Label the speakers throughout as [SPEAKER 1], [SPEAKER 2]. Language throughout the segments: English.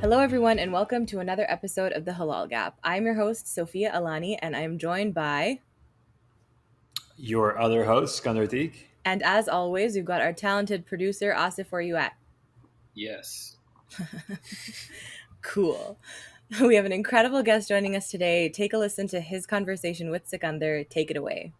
[SPEAKER 1] Hello, everyone, and welcome to another episode of the Halal Gap. I'm your host, Sophia Alani, and I am joined by...
[SPEAKER 2] Your other host, Sikandar.
[SPEAKER 1] And as always, we've got our talented producer, Asif. Where are you at?
[SPEAKER 3] Yes.
[SPEAKER 1] Cool. We have an incredible guest joining us today. Take a listen to his conversation with Sikandar. Take it away.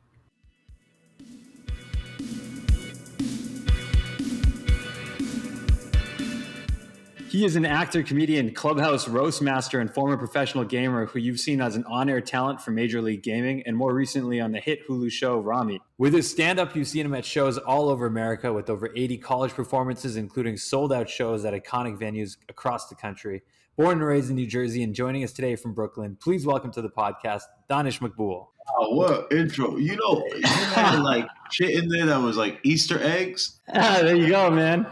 [SPEAKER 2] He is an actor, comedian, Clubhouse roast master, and former professional gamer who you've seen as an on-air talent for Major League Gaming and more recently on the hit Hulu show Ramy.
[SPEAKER 4] With his stand-up, you've seen him at shows all over America with over 80 college performances, including sold-out shows at iconic venues across the country. Born and raised in New Jersey and joining us today from Brooklyn, please welcome to the podcast, Danish Maqbool.
[SPEAKER 5] Oh, what intro? You had like shit in there that was like Easter eggs.
[SPEAKER 2] There you go, man.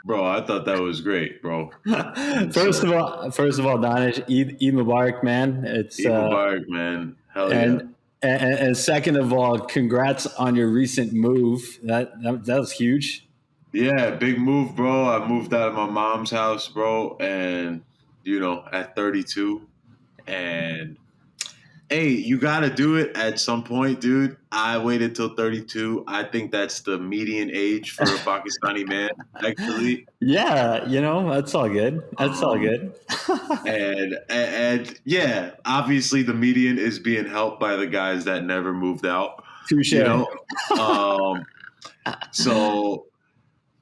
[SPEAKER 5] Bro, I thought that was great, bro.
[SPEAKER 2] First of all, Donish, Eid Mubarak, man. It's
[SPEAKER 5] Eid Mubarak, man. Hell
[SPEAKER 2] yeah. And second of all, congrats on your recent move. That was huge.
[SPEAKER 5] Yeah, big move, bro. I moved out of my mom's house, bro, and at 32, and hey, you got to do it at some point, dude. I waited till 32. I think that's the median age for a Pakistani man, actually.
[SPEAKER 2] Yeah, that's all good. That's all good.
[SPEAKER 5] and yeah, obviously the median is being helped by the guys that never moved out.
[SPEAKER 2] Touche.
[SPEAKER 5] So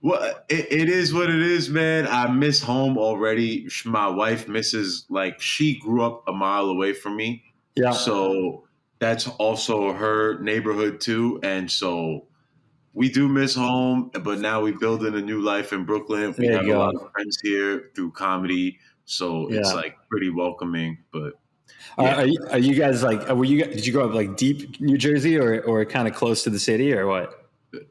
[SPEAKER 5] well, it is what it is, man. I miss home already. My wife misses, she grew up a mile away from me.
[SPEAKER 2] Yeah.
[SPEAKER 5] So that's also her neighborhood too. And so we do miss home, but now we're building a new life in Brooklyn. We have a lot of friends here through comedy. So it's pretty welcoming. But
[SPEAKER 2] yeah. Are you guys did you grow up deep New Jersey or kind of close to the city or what?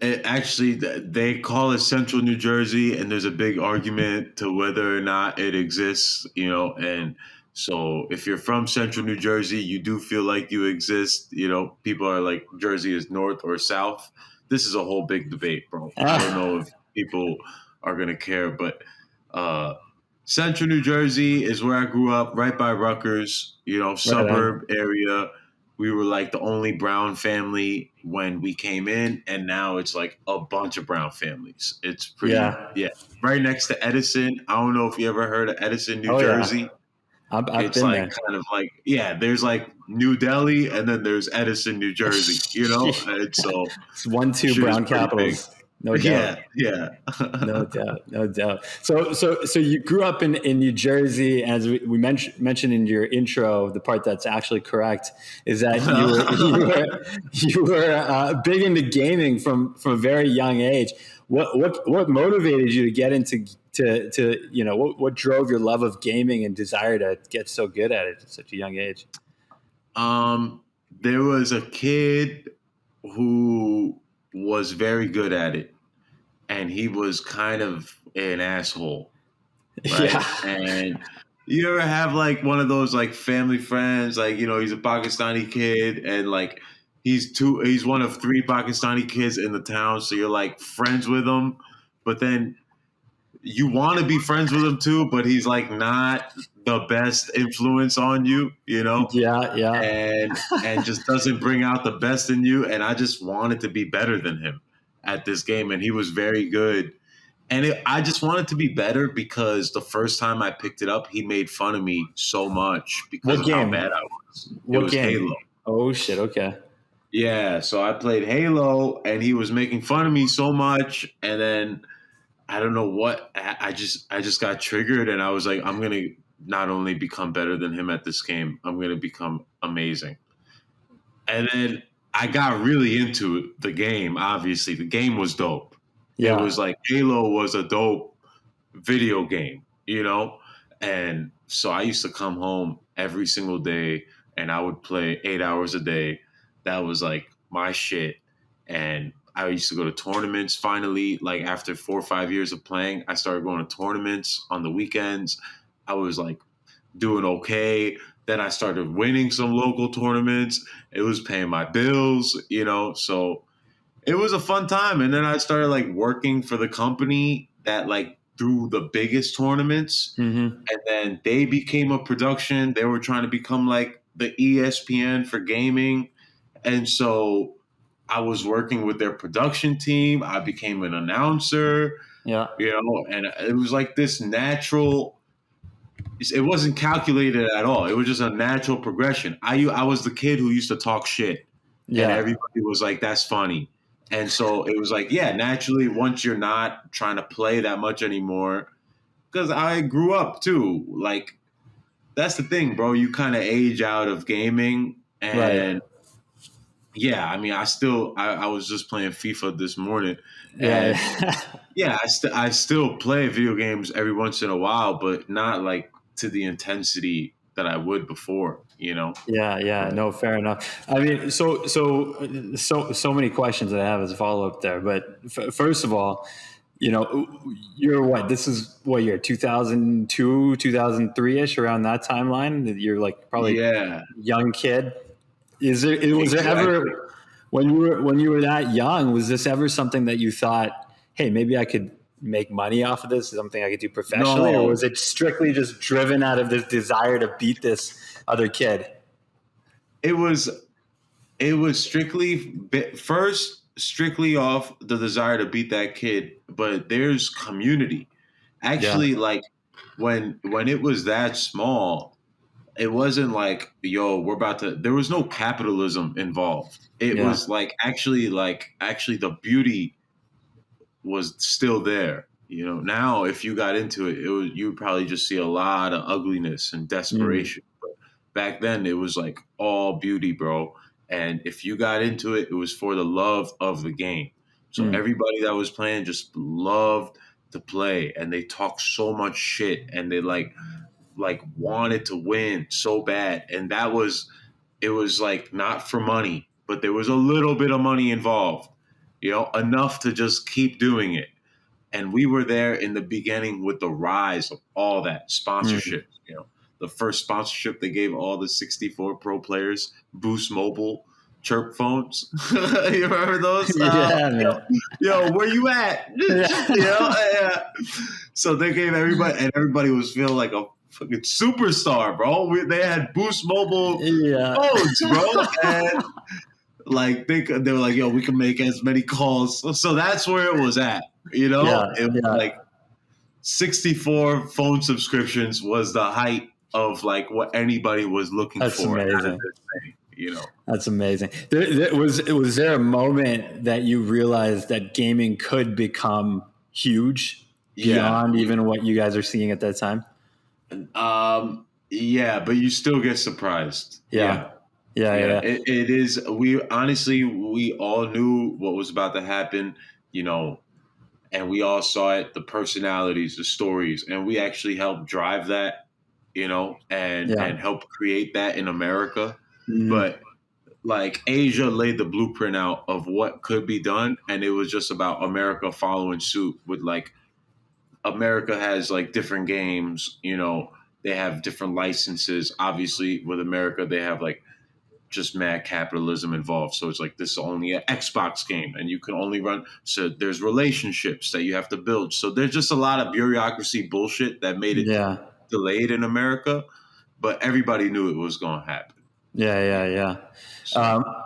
[SPEAKER 5] Actually, they call it Central New Jersey, and there's a big argument to whether or not it exists, and so if you're from Central New Jersey, you do feel like you exist. People are like, Jersey is north or south. This is a whole big debate, bro. I don't know if people are going to care, but Central New Jersey is where I grew up, right by Rutgers, suburb area. We were the only brown family when we came in, and now it's a bunch of brown families. It's pretty, right next to Edison. I don't know if you ever heard of Edison, New Jersey.
[SPEAKER 2] Yeah. I've
[SPEAKER 5] it's
[SPEAKER 2] been there.
[SPEAKER 5] Kind of there's New Delhi and then there's Edison, New Jersey, and so
[SPEAKER 2] it's 1-2 brown capitals. No doubt.
[SPEAKER 5] Yeah.
[SPEAKER 2] No doubt. So you grew up in New Jersey, as we mentioned in your intro. The part that's actually correct is that you were big into gaming from a very young age. What motivated you to get into what drove your love of gaming and desire to get so good at it at such a young age?
[SPEAKER 5] There was a kid who was very good at it, and he was kind of an asshole, right?
[SPEAKER 2] Yeah.
[SPEAKER 5] And you ever have one of those family friends, he's a Pakistani kid, and he's one of 3 Pakistani kids in the town, so you're friends with him, but then you want to be friends with him too, but he's not the best influence on you,
[SPEAKER 2] Yeah.
[SPEAKER 5] And just doesn't bring out the best in you. And I just wanted to be better than him at this game, and he was very good. And I just wanted to be better because the first time I picked it up, he made fun of me so much because of how bad I was. It was Halo.
[SPEAKER 2] Oh shit! Okay.
[SPEAKER 5] Yeah, so I played Halo, and he was making fun of me so much, and then I don't know what, I just got triggered, and I was like, I'm going to not only become better than him at this game, I'm going to become amazing. And then I got really into the game, obviously. The game was dope. Yeah. It was Halo was a dope video game, And so I used to come home every single day, and I would play 8 hours a day. That was my shit. And I used to go to tournaments finally. After 4 or 5 years of playing, I started going to tournaments on the weekends. I was doing okay. Then I started winning some local tournaments. It was paying my bills, So it was a fun time. And then I started working for the company that through the biggest tournaments.
[SPEAKER 2] Mm-hmm.
[SPEAKER 5] And then they became a production. They were trying to become like the ESPN for gaming. And so I was working with their production team. I became an announcer,
[SPEAKER 2] Yeah.
[SPEAKER 5] and it was like this natural. It wasn't calculated at all. It was just a natural progression. I was the kid who used to talk shit, and
[SPEAKER 2] Yeah.
[SPEAKER 5] everybody was like, "That's funny." And so it was like, yeah, naturally, once you're not trying to play that much anymore, because I grew up too. Like, that's the thing, bro. You kind of age out of gaming,
[SPEAKER 2] Right.
[SPEAKER 5] and yeah, I mean, I was just playing FIFA this morning,
[SPEAKER 2] Yeah.
[SPEAKER 5] and yeah, I still play video games every once in a while, but not like to the intensity that I would before,
[SPEAKER 2] Yeah. No, fair enough. I mean, so many questions that I have as a follow up there. But first of all, you're what? This is what year? 2002, 2003 ish, around that timeline. You're like probably
[SPEAKER 5] Yeah,
[SPEAKER 2] young kid. Was there
[SPEAKER 5] exactly.
[SPEAKER 2] ever when you were that young? Was this ever something that you thought, hey, maybe I could make money off of this? Something I could do professionally, or was
[SPEAKER 5] No,
[SPEAKER 2] it strictly just driven out of this desire to beat this other kid?
[SPEAKER 5] it was it was strictly off the desire to beat that kid, but there's community.
[SPEAKER 2] Yeah,
[SPEAKER 5] Actually, like when it was that small, it wasn't like, yo, we're about to, there was no capitalism involved. It
[SPEAKER 2] yeah,
[SPEAKER 5] was actually the beauty was still there. Now if you got into it, you would probably just see a lot of ugliness and
[SPEAKER 2] mm,
[SPEAKER 5] desperation. But back then it was like all beauty, bro. And if you got into it, it was for the love of the game. So
[SPEAKER 2] mm,
[SPEAKER 5] everybody that was playing just loved to play, and they talked so much shit, and they like wanted to win so bad. And it was like not for money, but there was a little bit of money involved, enough to just keep doing it. And we were there in the beginning with the rise of all that
[SPEAKER 2] mm.
[SPEAKER 5] sponsorship. The first sponsorship they gave all the 64 pro players, Boost Mobile chirp phones. You remember those?
[SPEAKER 2] Yeah, man.
[SPEAKER 5] Where you at?
[SPEAKER 2] Yeah,
[SPEAKER 5] Yeah. So they gave everybody, and everybody was feeling like a fucking superstar, bro. They had Boost Mobile
[SPEAKER 2] yeah,
[SPEAKER 5] phones, bro, and like they were like, yo, we can make as many calls. So that's where it was at.
[SPEAKER 2] yeah,
[SPEAKER 5] It was
[SPEAKER 2] yeah.
[SPEAKER 5] like 64 phone subscriptions was the height of like what anybody was looking
[SPEAKER 2] That's
[SPEAKER 5] for out of
[SPEAKER 2] amazing.
[SPEAKER 5] this thing.
[SPEAKER 2] That's amazing. Was there a moment that you realized that gaming could become huge
[SPEAKER 5] Yeah.
[SPEAKER 2] beyond even what you guys are seeing at that time?
[SPEAKER 5] Yeah, but you still get surprised.
[SPEAKER 2] Yeah,
[SPEAKER 5] Yeah.
[SPEAKER 2] yeah,
[SPEAKER 5] Yeah.
[SPEAKER 2] yeah,
[SPEAKER 5] It is. We all knew what was about to happen, you know, and we all saw it, the personalities, the stories, and we actually helped drive that, and
[SPEAKER 2] yeah.
[SPEAKER 5] help create that in America.
[SPEAKER 2] Mhm.
[SPEAKER 5] But like Asia laid the blueprint out of what could be done, and it was just about America following suit with like America has like different games, they have different licenses. Obviously, with America, they have like just mad capitalism involved. So it's like this is only an Xbox game, and you can only run. So there's relationships that you have to build. So there's just a lot of bureaucracy bullshit that made it
[SPEAKER 2] Yeah,
[SPEAKER 5] delayed in America, but everybody knew it was going to happen.
[SPEAKER 2] yeah.
[SPEAKER 5] So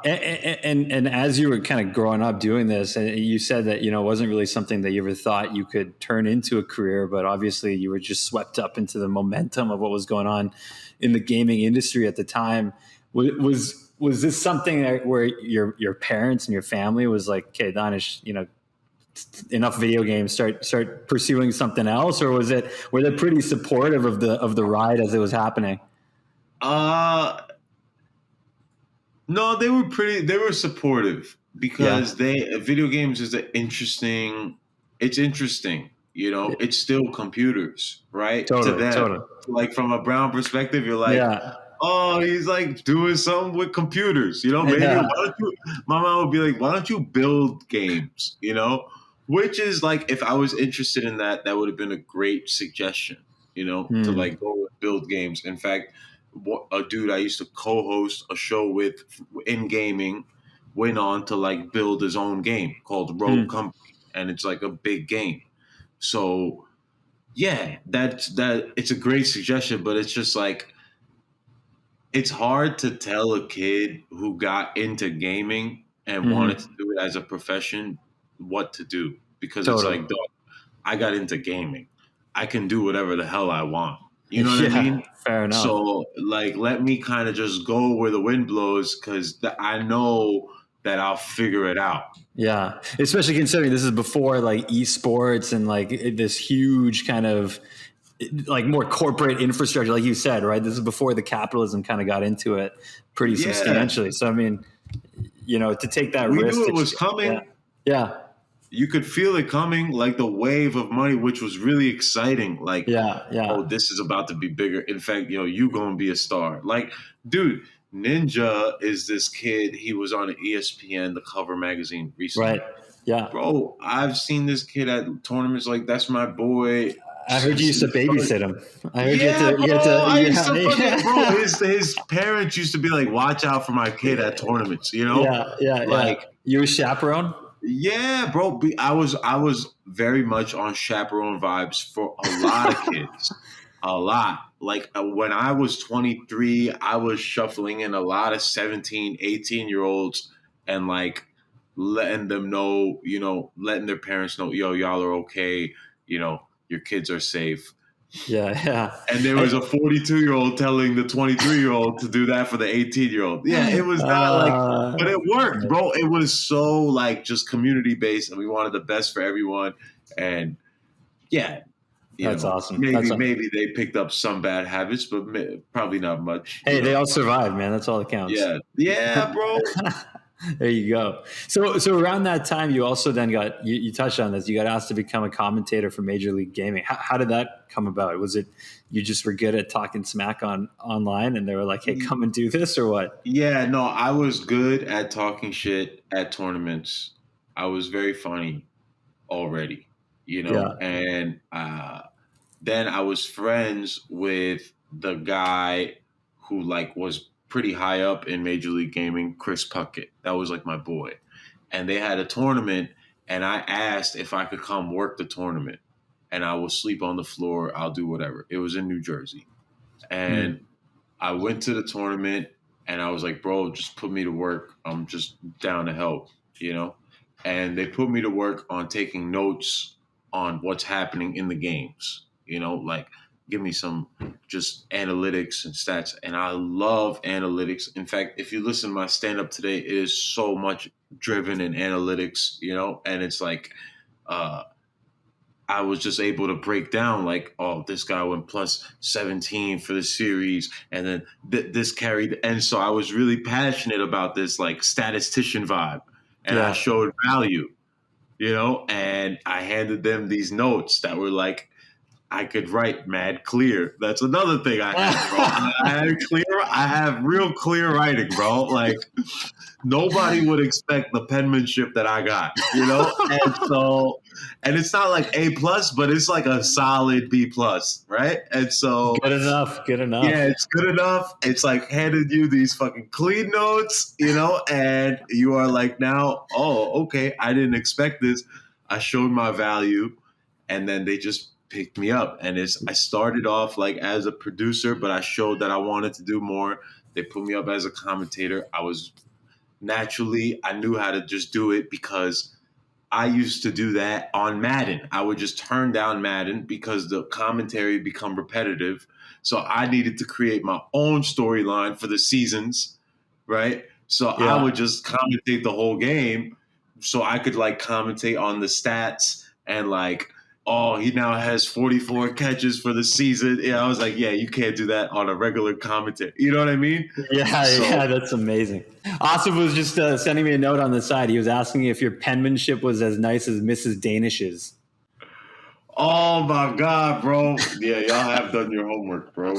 [SPEAKER 2] And as you were kind of growing up doing this, and you said that it wasn't really something that you ever thought you could turn into a career, but obviously you were just swept up into the momentum of what was going on in the gaming industry at the time. Was this something where your parents and your family was like, "Okay, Donish, enough video games, start pursuing something else," or were they pretty supportive of the ride as it was happening?
[SPEAKER 5] uh no, they were supportive
[SPEAKER 2] Yeah,
[SPEAKER 5] because video games is it's interesting, it's still computers, right? To them.
[SPEAKER 2] totally.
[SPEAKER 5] Like from a brown perspective, you're like,
[SPEAKER 2] Yeah,
[SPEAKER 5] oh, he's like doing something with computers, maybe
[SPEAKER 2] yeah.
[SPEAKER 5] my mom would be like, why don't you build games, which is like, if I was interested in that, that would have been a great suggestion, to
[SPEAKER 2] Hmm.
[SPEAKER 5] like go build games. In fact, a dude I used to co-host a show with in gaming went on to like build his own game called Rogue
[SPEAKER 2] Hmm.
[SPEAKER 5] Company, and it's like a big game. So yeah, that it's a great suggestion, but it's just like it's hard to tell a kid who got into gaming and wanted to do it as a profession what to do, because it's
[SPEAKER 2] Totally.
[SPEAKER 5] like, dog, I got into gaming. I can do whatever the hell I want. You know what I
[SPEAKER 2] Yeah,
[SPEAKER 5] mean?
[SPEAKER 2] fair enough.
[SPEAKER 5] So, like, let me kind of just go where the wind blows, because I know that I'll figure it out.
[SPEAKER 2] Yeah, especially considering this is before like esports and like this huge kind of like more corporate infrastructure, like you said, right? This is before the capitalism kind of got into it pretty
[SPEAKER 5] Yeah,
[SPEAKER 2] substantially. So I mean, to take that
[SPEAKER 5] we
[SPEAKER 2] risk,
[SPEAKER 5] knew it was
[SPEAKER 2] yeah,
[SPEAKER 5] coming.
[SPEAKER 2] yeah,
[SPEAKER 5] You could feel it coming, like the wave of money, which was really exciting. Like,
[SPEAKER 2] yeah.
[SPEAKER 5] oh, this is about to be bigger. In fact, you gonna be a star. Like, dude, Ninja is this kid. He was on ESPN, the cover magazine
[SPEAKER 2] Right.
[SPEAKER 5] recently.
[SPEAKER 2] Yeah.
[SPEAKER 5] Bro, I've seen this kid at tournaments. Like, that's my boy.
[SPEAKER 2] I heard you used to babysit him. I heard
[SPEAKER 5] Yeah, bro.
[SPEAKER 2] you had to,
[SPEAKER 5] I used to fucking, bro.
[SPEAKER 2] yeah.
[SPEAKER 5] His parents used to be like, "Watch out for my kid at tournaments."
[SPEAKER 2] Yeah.
[SPEAKER 5] Like,
[SPEAKER 2] You were chaperone?
[SPEAKER 5] yeah, bro. I was very much on chaperone vibes for a lot of kids. A lot. Like, when I was 23, I was shuffling in a lot of 17, 18-year-olds and like letting them know, letting their parents know, yo, y'all are okay, your kids are safe.
[SPEAKER 2] Yeah.
[SPEAKER 5] And there was a 42-year-old telling the 23-year-old to do that for the 18-year-old. Yeah, it was not like, but it worked, bro. It was so like just community based, and we wanted the best for everyone. And yeah,
[SPEAKER 2] That's awesome.
[SPEAKER 5] maybe they picked up some bad habits, but probably not much.
[SPEAKER 2] Hey, they all survived, man. That's all that counts.
[SPEAKER 5] Yeah, bro.
[SPEAKER 2] There you go. So around that time, you also then you touched on this. You got asked to become a commentator for Major League Gaming. How did that come about? Was it you just were good at talking smack online, and they were like, "Hey, come and do this," or what?
[SPEAKER 5] Yeah, no, I was good at talking shit at tournaments. I was very funny already,
[SPEAKER 2] Yeah.
[SPEAKER 5] and then I was friends with the guy who like was pretty high up in Major League Gaming, Chris Puckett. That was like my boy. And they had a tournament, and I asked if I could come work the tournament. And I will sleep on the floor. I'll do whatever. It was in New Jersey. And I went to the tournament, and I was like, bro, just put me to work. I'm just down to help, And they put me to work on taking notes on what's happening in the games, like give me some just analytics and stats. And I love analytics. In fact, if you listen to my stand up today, it is so much driven in analytics, and it's like, I was just able to break down like, oh, this guy went plus 17 for the series, and then this carried. And so I was really passionate about this like statistician vibe, and I showed value, and I handed them these notes that were like, I could write mad clear. That's another thing I have, bro. I have real clear writing, bro. Like, nobody would expect the penmanship that I got, and it's not like A plus, but it's like a solid B plus, right? And so
[SPEAKER 2] good enough.
[SPEAKER 5] Yeah, it's good enough. It's like handing you these fucking clean notes, and you are like, now, oh, okay, I didn't expect this. I showed my value, and then they just picked me up. And I started off like as a producer, but I showed that I wanted to do more. They put me up as a commentator. I knew how to just do it because I used to do that on Madden. I would just turn down Madden because the commentary become repetitive. So I needed to create my own storyline for the seasons, right? So I would just commentate the whole game so I could like commentate on the stats and like, oh, he now has 44 catches for the season. Yeah, I was like, yeah, you can't do that on a regular commentary. You know what I mean?
[SPEAKER 2] Yeah, that's amazing. Austin was just sending me a note on the side. He was asking if your penmanship was as nice as Mrs. Danish's.
[SPEAKER 5] Oh my God, bro. Yeah, y'all have done your homework, bro.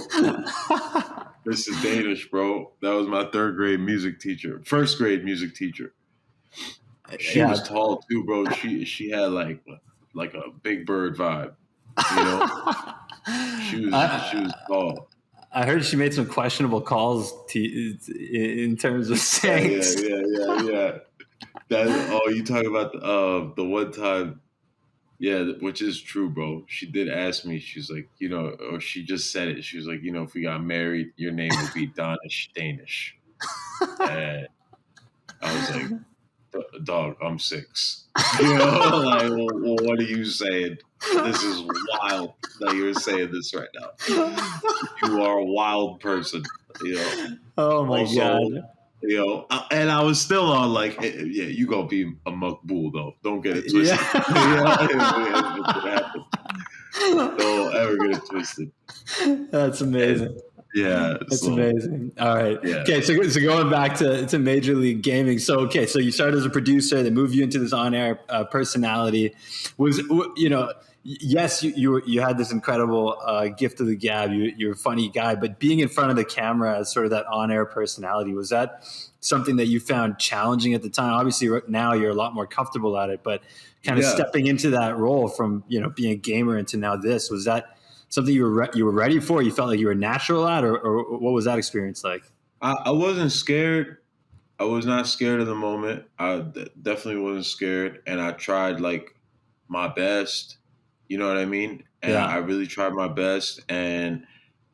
[SPEAKER 5] This is Danish, bro. That was my first grade music teacher. She was tall too, bro. She had like a Big Bird vibe, She was tall.
[SPEAKER 2] I heard she made some questionable calls in terms of saying.
[SPEAKER 5] Yeah. You talk about the one time Yeah, which is true, bro. She did ask me. She's like, or she just said it. She was like, if we got married, your name would be Danish. And I was like, dog, I'm 6. Like, well, what are you saying? This is wild that you're saying this right now. You are a wild person,
[SPEAKER 2] Oh my
[SPEAKER 5] Also,
[SPEAKER 2] God.
[SPEAKER 5] And I was still on like, hey, yeah, you gonna be a Maqbool though. Don't get it twisted.
[SPEAKER 2] Yeah.
[SPEAKER 5] Don't ever get it twisted.
[SPEAKER 2] That's amazing.
[SPEAKER 5] And, yeah,
[SPEAKER 2] That's
[SPEAKER 5] so
[SPEAKER 2] amazing. All right.
[SPEAKER 5] yeah,
[SPEAKER 2] Okay. So going back to Major League Gaming. So, okay. So you started as a producer, they moved you into this on-air personality. Yes, you had this incredible gift of the gab. You're a funny guy, but being in front of the camera as sort of that on-air personality, was that something that you found challenging at the time? Obviously now you're a lot more comfortable at it, but kind of stepping into that role from, being a gamer into now this, was that something you were ready for? You felt like you were natural at, or what was that experience like?
[SPEAKER 5] I wasn't scared. I was not scared of the moment. I definitely wasn't scared, and I tried like my best. You know what I mean? And
[SPEAKER 2] Yeah.
[SPEAKER 5] I really tried my best, and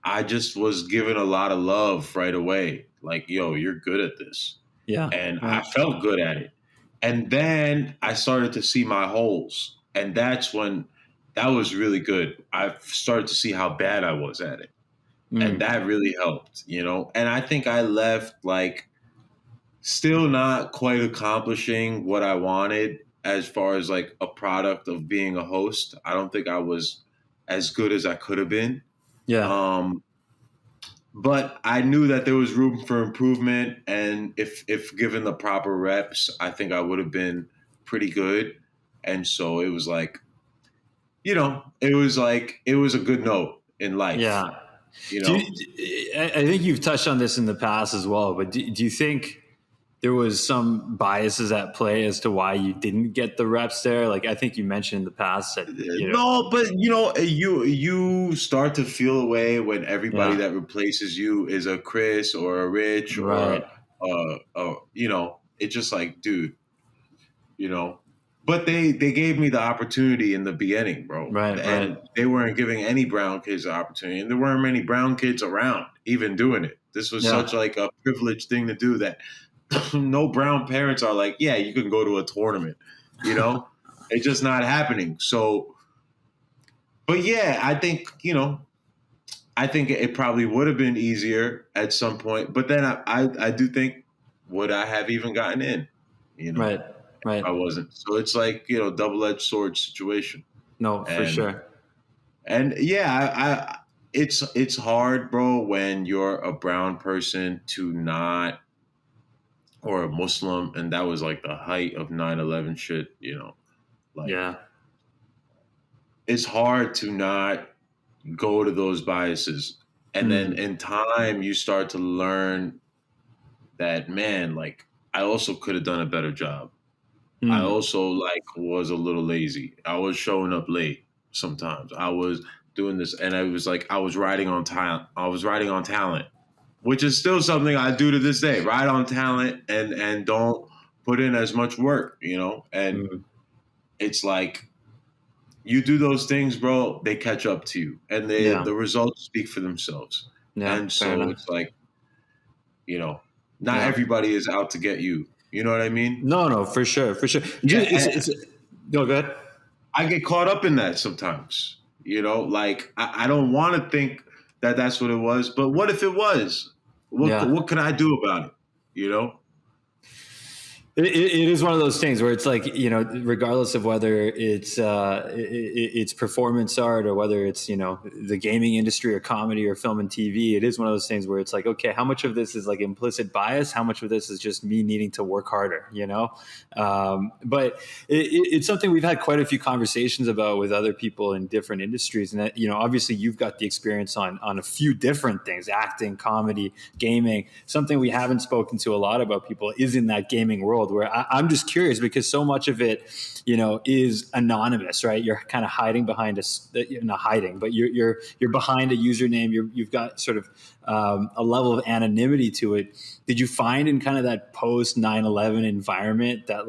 [SPEAKER 5] I just was given a lot of love right away. Like, yo, you're good at this.
[SPEAKER 2] Yeah.
[SPEAKER 5] And
[SPEAKER 2] Yeah.
[SPEAKER 5] I felt good at it. And then I started to see my holes. And that's when that was really good. I started to see how bad I was at it. And that really helped, And I think I left like still not quite accomplishing what I wanted as far as like a product of being a host. I don't think I was as good as I could have been.
[SPEAKER 2] Yeah.
[SPEAKER 5] But I knew that there was room for improvement, and if given the proper reps, I think I would have been pretty good. And so it was like, it was a good note in life.
[SPEAKER 2] Yeah. I think you've touched on this in the past as well, but do you think there was some biases at play as to why you didn't get the reps there? Like, I think you mentioned in the past that,
[SPEAKER 5] No, but you start to feel a way when everybody that replaces you is a Chris or a Rich
[SPEAKER 2] right.
[SPEAKER 5] or it's just like, dude, But they gave me the opportunity in the beginning, bro.
[SPEAKER 2] Right.
[SPEAKER 5] And they weren't giving any brown kids the opportunity, and there weren't many brown kids around even doing it. This was such like a privileged thing to do that no brown parents are like, yeah, you can go to a tournament, It's just not happening. So, but yeah, I think, it probably would have been easier at some point. But then I do think, would I have even gotten in?
[SPEAKER 2] Right.
[SPEAKER 5] I wasn't. So it's like, double-edged sword situation.
[SPEAKER 2] No, for sure.
[SPEAKER 5] And yeah, it's hard, bro, when you're a brown person to not, or a Muslim, and that was like the height of 9/11 shit, It's hard to not go to those biases. And then in time, you start to learn that, man, like, I also could have done a better job. I also was a little lazy. I was showing up late sometimes. I was doing this, and I was like, I was riding on talent. Which is still something I do to this day. Ride on talent and don't put in as much work, And it's like, you do those things, bro, they catch up to you, and the results speak for themselves.
[SPEAKER 2] Yeah,
[SPEAKER 5] and so it's like, not everybody is out to get you. You know what I mean?
[SPEAKER 2] No, for sure. No, go ahead.
[SPEAKER 5] I get caught up in that sometimes, like I don't want to think that that's what it was, but what if it was? What can I do about it?
[SPEAKER 2] It is one of those things where it's like, regardless of whether it's performance art or whether it's, the gaming industry or comedy or film and TV, it is one of those things where it's like, okay, how much of this is like implicit bias? How much of this is just me needing to work harder, But it's something we've had quite a few conversations about with other people in different industries. And that, obviously you've got the experience on a few different things, acting, comedy, gaming. Something we haven't spoken to a lot about people is in that gaming world, where I'm just curious because so much of it, is anonymous, right? You're kind of hiding behind not hiding, but you're behind a username. You've got sort of a level of anonymity to it. Did you find in kind of that post 9/11 environment that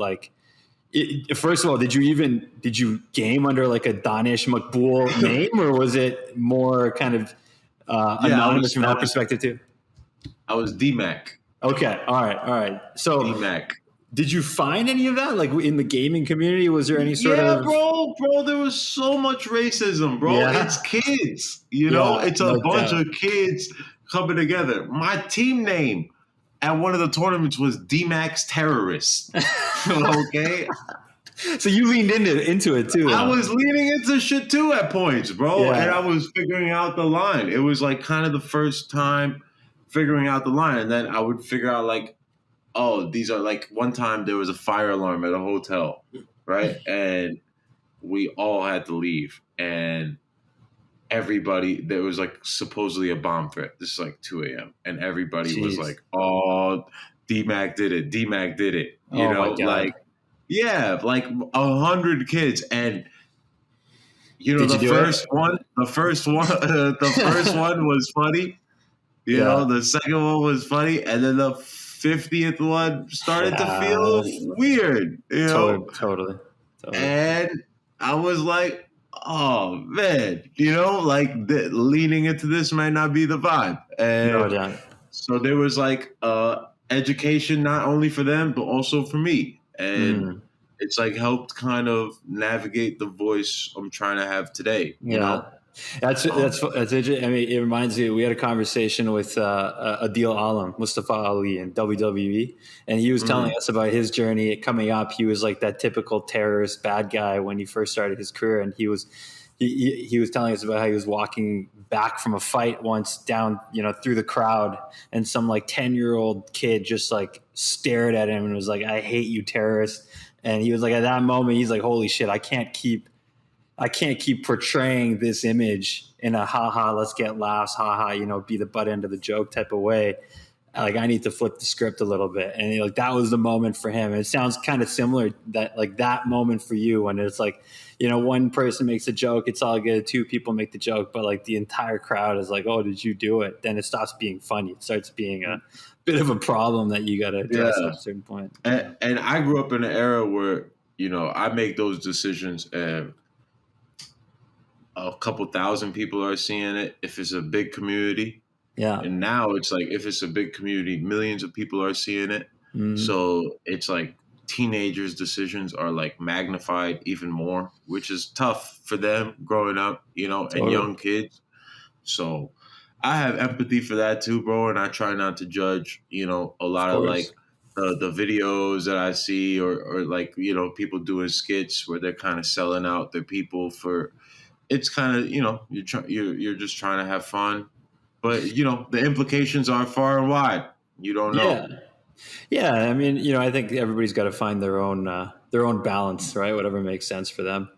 [SPEAKER 2] First of all, did you game under like a Danish Maqbool name, or was it more kind of anonymous from that perspective too?
[SPEAKER 5] I was DMaq.
[SPEAKER 2] Okay, all right. So
[SPEAKER 5] DMaq.
[SPEAKER 2] did you find any of that, like in the gaming community? Was there any sort of?
[SPEAKER 5] bro, there was so much racism, bro.
[SPEAKER 2] Yeah.
[SPEAKER 5] It's kids, you know, it's a bunch of kids coming together. My team name at one of the tournaments was DMaq's Terrorists. Okay.
[SPEAKER 2] So you leaned into it too.
[SPEAKER 5] I was leaning into shit too at points, bro.
[SPEAKER 2] Yeah.
[SPEAKER 5] And I was figuring out the line. It was like kind of the first time figuring out the line. And then I would figure out like, oh, these are like, one time there was a fire alarm at a hotel, right? And we all had to leave. And everybody, there was like supposedly a bomb threat. This is like 2 a.m. And everybody was like, oh, DMaq did it. DMaq did it. You know, like, yeah, like 100 kids. And, you know, the first one was funny. You know, the second one was funny. And then the 50th one started to feel weird, you know? Totally. And I was like, oh, man, you know, like leaning into this might not be the vibe. And so there was like education not only for them, but also for me. And it's like helped kind of navigate the voice I'm trying to have today. You know?
[SPEAKER 2] That's interesting. I mean, it reminds me. We had a conversation with Adil Alam, Mustafa Ali in WWE, and he was telling us about his journey coming up. He was like that typical terrorist bad guy when he first started his career, and he was telling us about how he was walking back from a fight once down, you know, through the crowd, and some like 10-year-old kid just like stared at him and was like, "I hate you, terrorist." And he was like, at that moment, he's like, "Holy shit, I can't keep portraying this image in a haha, let's get laughs, haha, you know, be the butt end of the joke type of way. Like, I need to flip the script a little bit." And like that was the moment for him. And it sounds kind of similar, that like that moment for you, when it's like, you know, one person makes a joke, it's all good. 2 people make the joke, but like the entire crowd is like, "Oh, did you do it?" Then it stops being funny. It starts being a bit of a problem that you got to address at a certain point.
[SPEAKER 5] And I grew up in an era where, you know, I make those decisions and a couple thousand people are seeing it if it's a big community. Yeah. And now it's like, if it's a big community, millions of people are seeing it. So it's like teenagers' decisions are like magnified even more, which is tough for them growing up, you know, and young kids. So I have empathy for that too, bro. And I try not to judge, you know, a lot of like the videos that I see or like, you know, people doing skits where they're kind of selling out their people for, it's kind of, you know, you're just trying to have fun, but you know, the implications are far and wide. You don't know.
[SPEAKER 2] Yeah. I mean, you know, I think everybody's got to find their own balance, right? Whatever makes sense for them.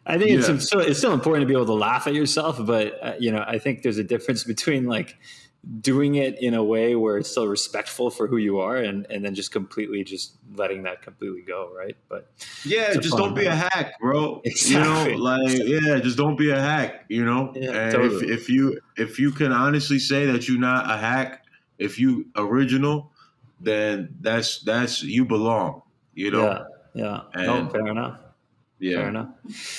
[SPEAKER 2] I think it's still important to be able to laugh at yourself, but you know, I think there's a difference between like doing it in a way where it's still respectful for who you are, and then just completely just letting that completely go, right? But
[SPEAKER 5] just don't be a hack, bro.
[SPEAKER 2] Exactly.
[SPEAKER 5] You know, like just don't be a hack. You know, and totally. if you can honestly say that you're not a hack, if you original, then that's you belong. You know.
[SPEAKER 2] Yeah. No, fair enough.
[SPEAKER 5] Yeah.
[SPEAKER 2] Fair enough.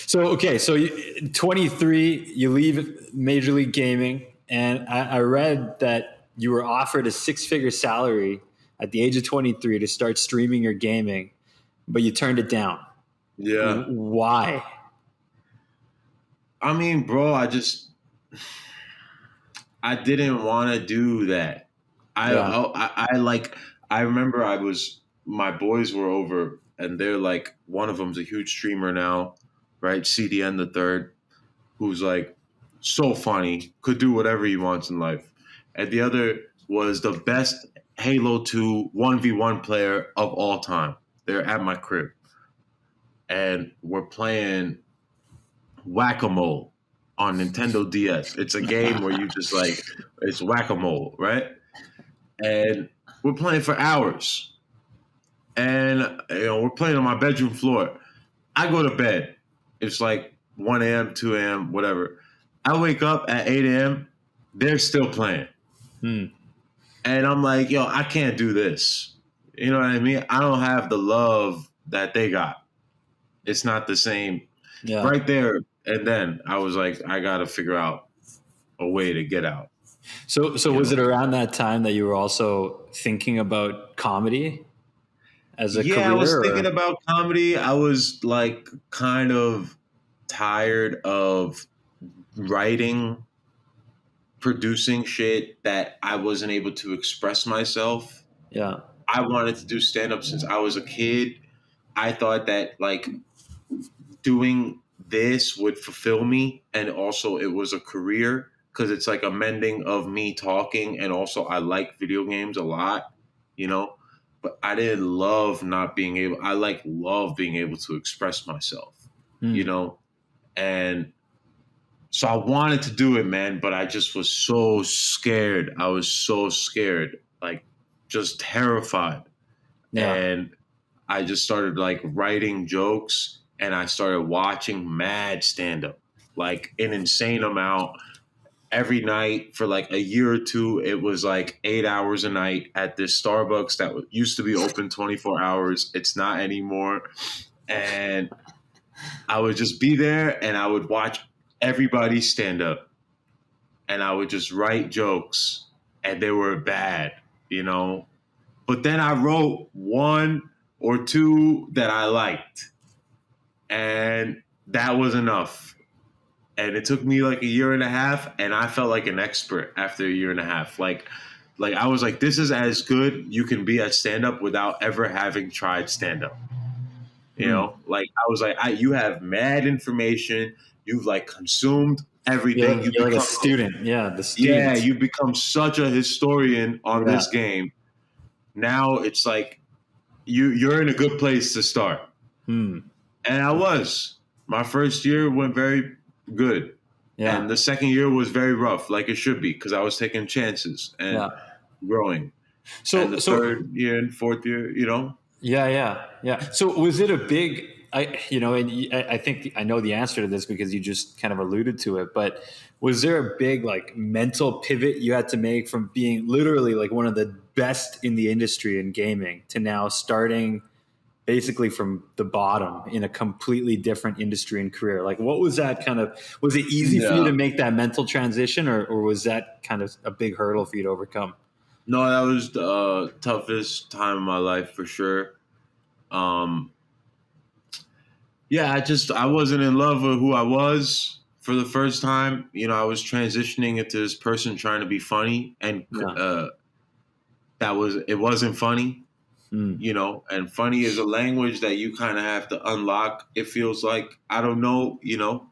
[SPEAKER 2] So 23, you leave Major League Gaming, and I read that you were offered a 6-figure salary at the age of 23 to start streaming your gaming, but you turned it down.
[SPEAKER 5] Yeah.
[SPEAKER 2] Why?
[SPEAKER 5] I mean, bro, I didn't want to do that. I remember my boys were over, and they're like, one of them's a huge streamer now, right? CDN the third, who's like so funny, could do whatever he wants in life. And the other was the best Halo 2 1v1 player of all time. They're at my crib. And we're playing Whack-A-Mole on Nintendo DS. It's a game where you just like, it's Whack-A-Mole, right? And we're playing for hours. And you know, we're playing on my bedroom floor. I go to bed. It's like 1 a.m., 2 a.m., whatever. I wake up at 8 a.m. They're still playing. And I'm like, yo, I can't do this. You know what I mean? I don't have the love that they got. It's not the same.
[SPEAKER 2] Yeah.
[SPEAKER 5] Right there. And then I was like, I got to figure out a way to get out.
[SPEAKER 2] So was it around that time that you were also thinking about comedy as a
[SPEAKER 5] Yeah, I was
[SPEAKER 2] career?
[SPEAKER 5] thinking about comedy. I was like kind of tired of writing, producing shit that I wasn't able to express myself.
[SPEAKER 2] Yeah.
[SPEAKER 5] I wanted to do stand up since I was a kid. I thought that like doing this would fulfill me, and also it was a career because it's like a mending of me talking, and also I like video games a lot, you know. But I didn't love not being able. I like love being able to express myself, you know, and so I wanted to do it, man. But I just was so scared. I was so scared, like just terrified,
[SPEAKER 2] Yeah.
[SPEAKER 5] and I just started like writing jokes and I started watching mad stand up, like an insane amount every night for like a year or two. It was like 8 hours a night at this Starbucks that used to be open 24 hours. It's not anymore. And I would just be there and I would watch everybody stand up and I would just write jokes and they were bad, you know. But then I wrote one or two that I liked, and that was enough. And it took me like a year and a half, and I felt like an expert after a year and a half. Like I was like, this is as good you can be at stand up without ever having tried stand up. You know, like I was like, you have mad information. You've like consumed everything.
[SPEAKER 2] You're like a student. Yeah, the student.
[SPEAKER 5] Yeah, you become such a historian on this game. Now it's like you're in a good place to start. And I was. My first year went very good. Yeah. And the second year was very rough, like it should be, because I was taking chances and growing. And the third year and fourth year, you know?
[SPEAKER 2] Yeah. So was it a big, and I think I know the answer to this because you just kind of alluded to it, but was there a big like mental pivot you had to make from being literally like one of the best in the industry in gaming to now starting basically from the bottom in a completely different industry and career? Like what was that kind of, was it easy for you to make that mental transition or was that kind of a big hurdle for you to overcome?
[SPEAKER 5] No, that was the toughest time of my life for sure. I wasn't in love with who I was for the first time. You know, I was transitioning into this person trying to be funny, and it wasn't funny. You know, and funny is a language that you kind of have to unlock. It feels like, I don't know, you know,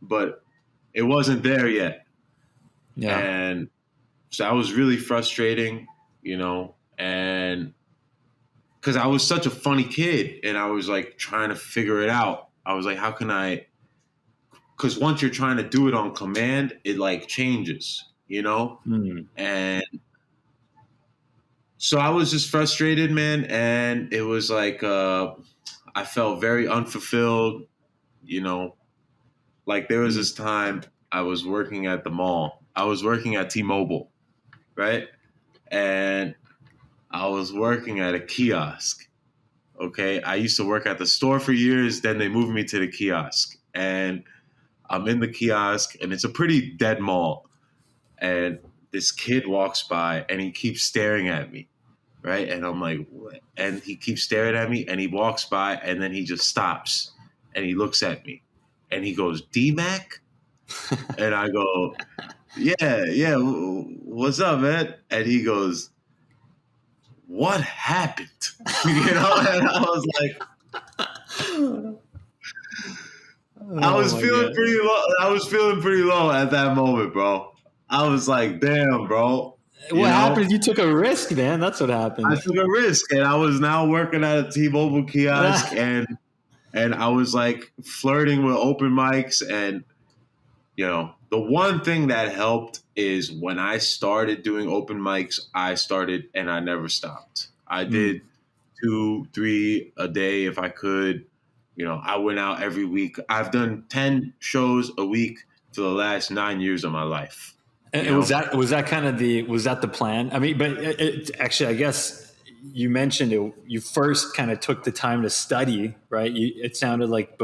[SPEAKER 5] but it wasn't there yet. Yeah. And so I was really frustrating, you know, and because I was such a funny kid and I was like trying to figure it out. I was like, how can I, because once you're trying to do it on command, it like changes, you know? And so I was just frustrated, man. And it was like, I felt very unfulfilled, you know, like there was this time I was working at the mall. I was working at T-Mobile, right? And I was working at a kiosk. Okay. I used to work at the store for years. Then they moved me to the kiosk and I'm in the kiosk and it's a pretty dead mall. And this kid walks by and he keeps staring at me. Right. And I'm like, what? And he keeps staring at me and he walks by and then he just stops and he looks at me and he goes, DMaq? And I go, yeah. What's up, man? And he goes, what happened? You know, and I was like, I was feeling pretty low. I was feeling pretty low at that moment, bro. I was like, damn, bro.
[SPEAKER 2] What happened is you took a risk, man. That's what happened.
[SPEAKER 5] I took a risk, and I was now working at a T-Mobile kiosk, and I was like flirting with open mics, and you know, the one thing that helped is when I started doing open mics, I started and I never stopped. I did 2-3 a day if I could. You know, I went out every week. I've done 10 shows a week for the last 9 years of my life.
[SPEAKER 2] And was that kind of was that the plan? I mean, but actually, I guess you mentioned it, you first kind of took the time to study, right? It sounded like,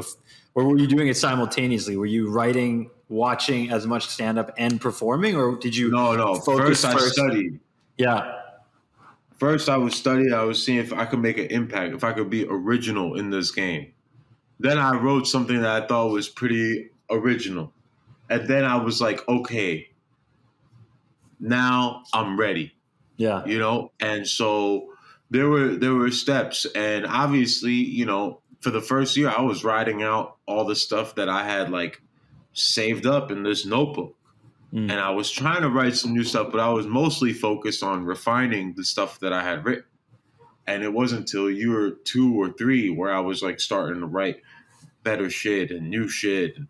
[SPEAKER 2] or were you doing it simultaneously? Were you writing, watching as much stand up and performing, or did you
[SPEAKER 5] No.
[SPEAKER 2] focus
[SPEAKER 5] First, I studied.
[SPEAKER 2] Yeah.
[SPEAKER 5] First, I was studying. I was seeing if I could make an impact, if I could be original in this game. Then I wrote something that I thought was pretty original. And then I was like, okay, now I'm ready.
[SPEAKER 2] Yeah.
[SPEAKER 5] And so there were steps. And obviously, for the first year, I was writing out all the stuff that I had like saved up in this notebook. And I was trying to write some new stuff, but I was mostly focused on refining the stuff that I had written. And it wasn't until year 2 or 3 where I was like starting to write better shit and new shit. And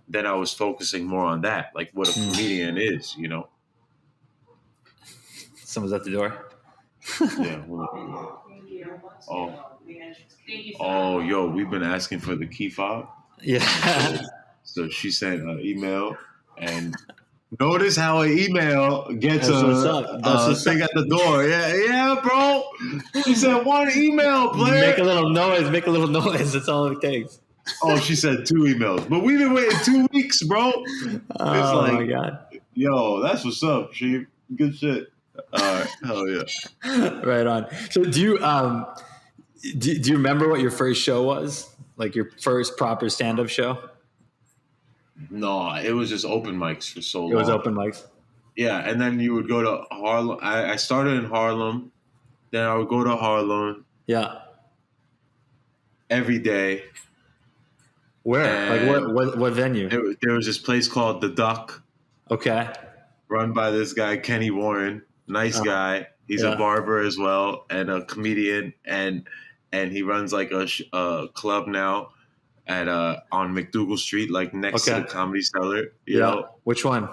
[SPEAKER 5] then I was focusing more on that, like what a comedian is,
[SPEAKER 2] Someone's at the door.
[SPEAKER 5] Yeah. Oh, yo, we've been asking for the key fob.
[SPEAKER 2] Yeah.
[SPEAKER 5] So she sent an email, and notice how an email gets a thing at the door. Yeah, bro. She said 1 email, player.
[SPEAKER 2] Make a little noise. That's all it takes.
[SPEAKER 5] Oh, she said 2 emails. But we've been waiting 2 weeks, bro.
[SPEAKER 2] Oh, my God.
[SPEAKER 5] Yo, that's what's up, Chief. Good shit. All right. Hell yeah.
[SPEAKER 2] Right on. So do you remember what your first show was? Like your first proper stand-up show?
[SPEAKER 5] No, it was just open mics for so long.
[SPEAKER 2] It was open mics?
[SPEAKER 5] Yeah, and then you would go to Harlem. I started in Harlem. Then I would go to Harlem.
[SPEAKER 2] Yeah.
[SPEAKER 5] Every day.
[SPEAKER 2] Where?
[SPEAKER 5] And
[SPEAKER 2] like what venue?
[SPEAKER 5] There was this place called The Duck.
[SPEAKER 2] Okay.
[SPEAKER 5] Run by this guy, Kenny Warren. Nice guy. He's a barber as well and a comedian. And he runs like a club now at on McDougal Street, like next to the Comedy Cellar. You know?
[SPEAKER 2] Which one?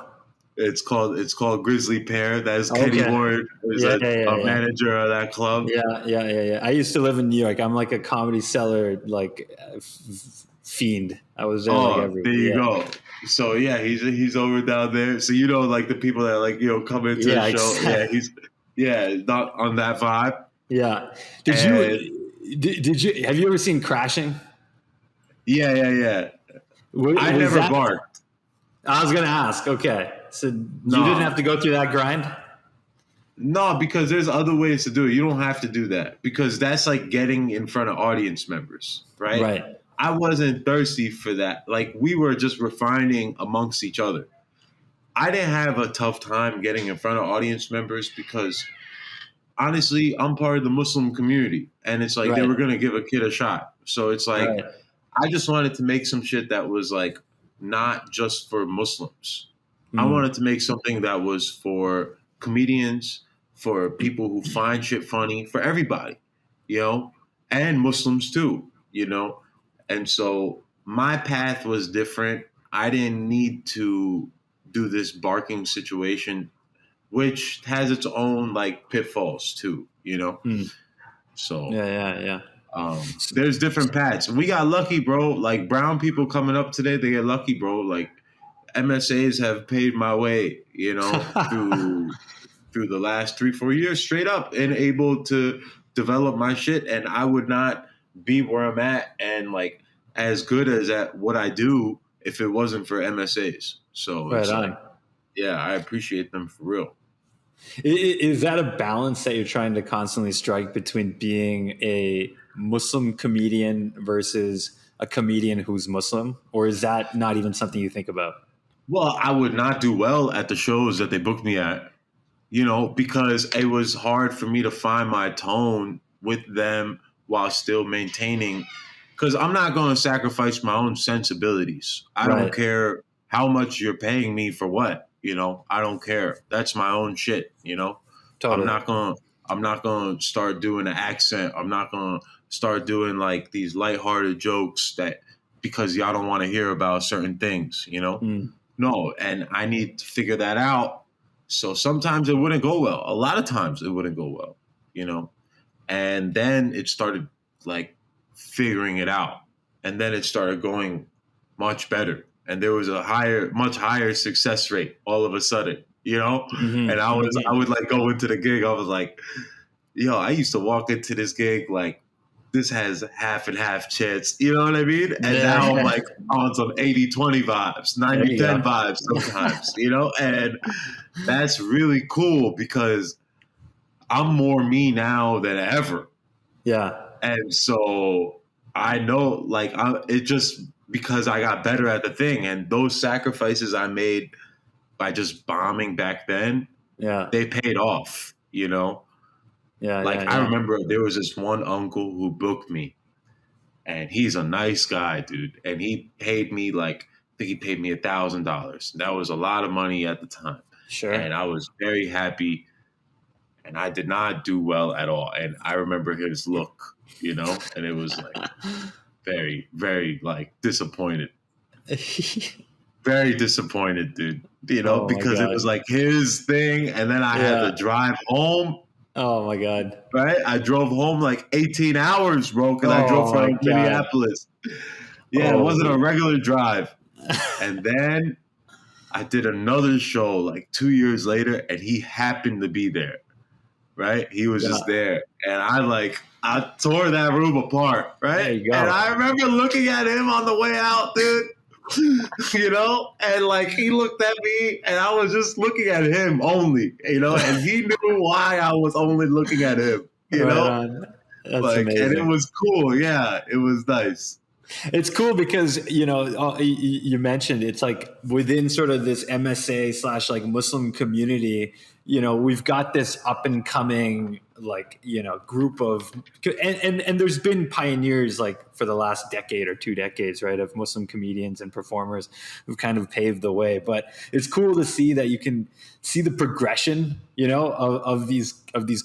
[SPEAKER 5] It's called Grizzly Pear. That is Kenny Ward, who's a manager of that club.
[SPEAKER 2] Yeah. I used to live in New York. I'm like a Comedy Cellar fiend. I was there every week.
[SPEAKER 5] There you go. So yeah, he's over down there. So like the people that come into the show.
[SPEAKER 2] Exactly.
[SPEAKER 5] Yeah, he's not on that vibe.
[SPEAKER 2] Yeah. Did you have you ever seen Crashing?
[SPEAKER 5] Yeah. I never barked.
[SPEAKER 2] I was gonna ask. Okay, so you didn't have to go through that grind.
[SPEAKER 5] No, because there's other ways to do it. You don't have to do that because that's like getting in front of audience members, right?
[SPEAKER 2] Right.
[SPEAKER 5] I wasn't thirsty for that. Like we were just refining amongst each other. I didn't have a tough time getting in front of audience members because honestly, I'm part of the Muslim community and it's like they were going to give a kid a shot. So it's like I just wanted to make some shit that was like not just for Muslims. I wanted to make something that was for comedians, for people who find shit funny, for everybody, and Muslims too, And so my path was different. I didn't need to do this barking situation, which has its own like pitfalls too, So
[SPEAKER 2] yeah.
[SPEAKER 5] There's different paths. We got lucky, bro. Like brown people coming up today, they get lucky, bro. Like MSAs have paved my way, through the last 3-4 years straight up and able to develop my shit. And I would not be where I'm at and like as good as at what I do if it wasn't for MSAs. So it's like, I appreciate them for real.
[SPEAKER 2] Is that a balance that you're trying to constantly strike between being a Muslim comedian versus a comedian who's Muslim? Or is that not even something you think about?
[SPEAKER 5] Well, I would not do well at the shows that they booked me at, because it was hard for me to find my tone with them while still maintaining. Because I'm not going to sacrifice my own sensibilities. I don't care how much you're paying me for what, I don't care. That's my own shit, Totally. I'm not going to start doing an accent. I'm not going to start doing like these lighthearted jokes that because y'all don't want to hear about certain things, No, and I need to figure that out. So sometimes it wouldn't go well. A lot of times it wouldn't go well, And then it started like figuring it out. And then it started going much better. And there was a much higher success rate all of a sudden, And I would like go into the gig. I was like, yo, I used to walk into this gig like, this has half and half chance, you know what I mean? And now I'm like on some 80-20 vibes, 90-10 vibes sometimes, you know? And that's really cool because I'm more me now than ever.
[SPEAKER 2] Yeah.
[SPEAKER 5] And so I know, like, it just because I got better at the thing, and those sacrifices I made by just bombing back then, they paid off, you know? I remember there was this one uncle who booked me, and he's a nice guy, dude. And he paid me I think he paid me $1,000. That was a lot of money at the time.
[SPEAKER 2] Sure.
[SPEAKER 5] And I was very happy, and I did not do well at all. And I remember his look, you know, and it was like very, very disappointed. Very disappointed, dude. You know, because it was like his thing, and then I had to drive home.
[SPEAKER 2] Oh my God.
[SPEAKER 5] Right? I drove home like 18 hours, bro, because I drove from Minneapolis. Yeah, it wasn't a regular drive. And then I did another show like 2 years later, and he happened to be there. Right? He was just there. And I tore that room apart, right?
[SPEAKER 2] There you go.
[SPEAKER 5] And I remember looking at him on the way out, dude. You know, and he looked at me, and I was just looking at him only, you know, and he knew why I was only looking at him, you know.
[SPEAKER 2] That's amazing.
[SPEAKER 5] And it was cool. Yeah, it was nice.
[SPEAKER 2] It's cool because, you know, you mentioned it's like within sort of this MSA / Muslim community, you know, we've got this up and coming group of and there's been pioneers for the last decade or 2 decades, right, of Muslim comedians and performers who've kind of paved the way. But it's cool to see that you can see the progression, you know, of these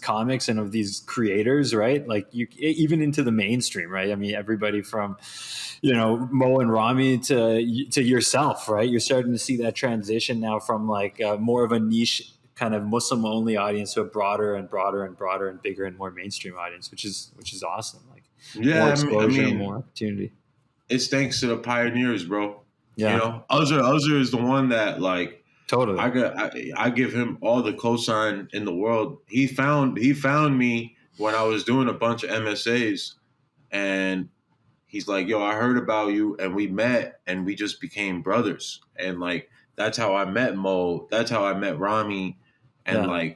[SPEAKER 2] comics and of these creators, right? Like you even into the mainstream, right? I mean, everybody from, you know, Mo and Ramy to yourself, right? You're starting to see that transition now from more of a niche kind of Muslim only audience to a broader and broader and broader and bigger and more mainstream audience, which is awesome. More exposure, more opportunity.
[SPEAKER 5] It's thanks to the pioneers, bro.
[SPEAKER 2] Yeah.
[SPEAKER 5] You know, Azhar is the one that
[SPEAKER 2] totally.
[SPEAKER 5] I give him all the cosign in the world. He found me when I was doing a bunch of MSAs, and he's like, yo, I heard about you, and we met, and we just became brothers. And that's how I met Mo. That's how I met Ramy. And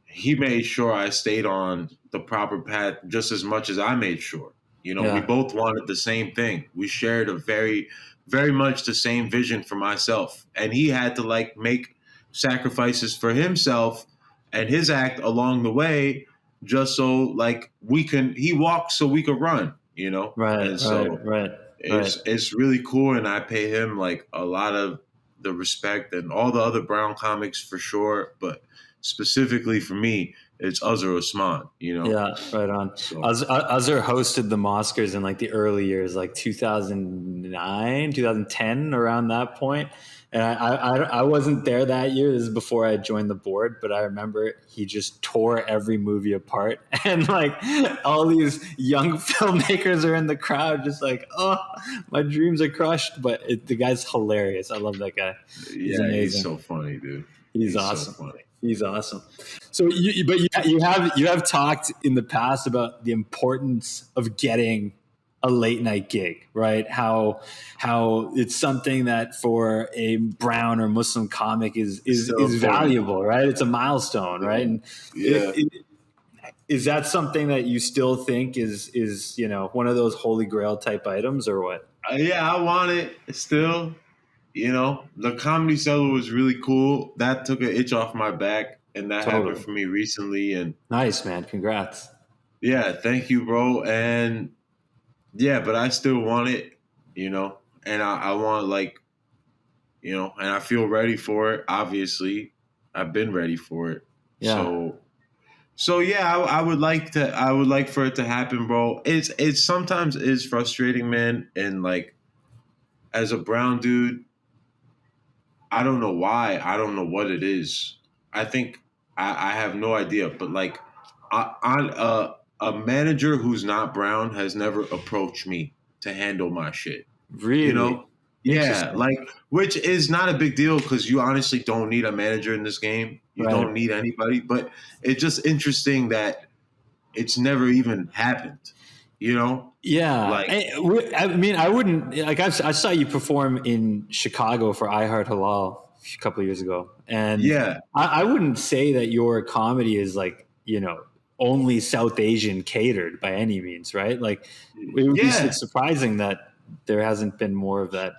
[SPEAKER 5] he made sure I stayed on the proper path just as much as I made sure. You know, we both wanted the same thing. We shared a very, very much the same vision for myself. And he had to make sacrifices for himself and his act along the way, just so he walked so we could run, you know?
[SPEAKER 2] Right.
[SPEAKER 5] And so it's really cool. And I pay him a lot of the respect, and all the other brown comics for sure, but specifically for me, it's Azhar Usman, you know?
[SPEAKER 2] Yeah, right on. So, Azhar hosted the Mosquers in the early years, 2009, 2010, around that point. And I wasn't there that year. This is before I joined the board, but I remember he just tore every movie apart. And all these young filmmakers are in the crowd just oh, my dreams are crushed. But the guy's hilarious. I love that guy. He's amazing.
[SPEAKER 5] He's so funny, dude.
[SPEAKER 2] He's awesome. So funny. He's awesome. So you have talked in the past about the importance of getting a late night gig, right? How it's something that for a brown or Muslim comic is valuable, right? It's a milestone, right? And is that something that you still think is you know, one of those holy grail type items, or what?
[SPEAKER 5] Yeah, I want it still. You know, the Comedy Cellar was really cool. That took an itch off my back, and that happened for me recently. And
[SPEAKER 2] nice, man. Congrats.
[SPEAKER 5] Yeah, thank you, bro. And yeah, but I still want it, you know, and I want you know, and I feel ready for it. Obviously, I've been ready for it.
[SPEAKER 2] Yeah.
[SPEAKER 5] So yeah, I would like for it to happen, bro. It's sometimes is frustrating, man. And as a brown dude, I don't know why. I don't know what it is. I think I have no idea. But a manager who's not brown has never approached me to handle my shit.
[SPEAKER 2] Really?
[SPEAKER 5] You know? Yeah, which is not a big deal because you honestly don't need a manager in this game. You don't need anybody. But it's just interesting that it's never even happened, you know?
[SPEAKER 4] Yeah.
[SPEAKER 5] Like,
[SPEAKER 4] I mean, I wouldn't like. I saw you perform in Chicago for I Heart Halal a couple of years ago, and
[SPEAKER 5] yeah,
[SPEAKER 4] I wouldn't say that your comedy is like, only South Asian catered by any means, right? Like, it would be
[SPEAKER 5] yeah.
[SPEAKER 4] it's surprising that there hasn't been more of that.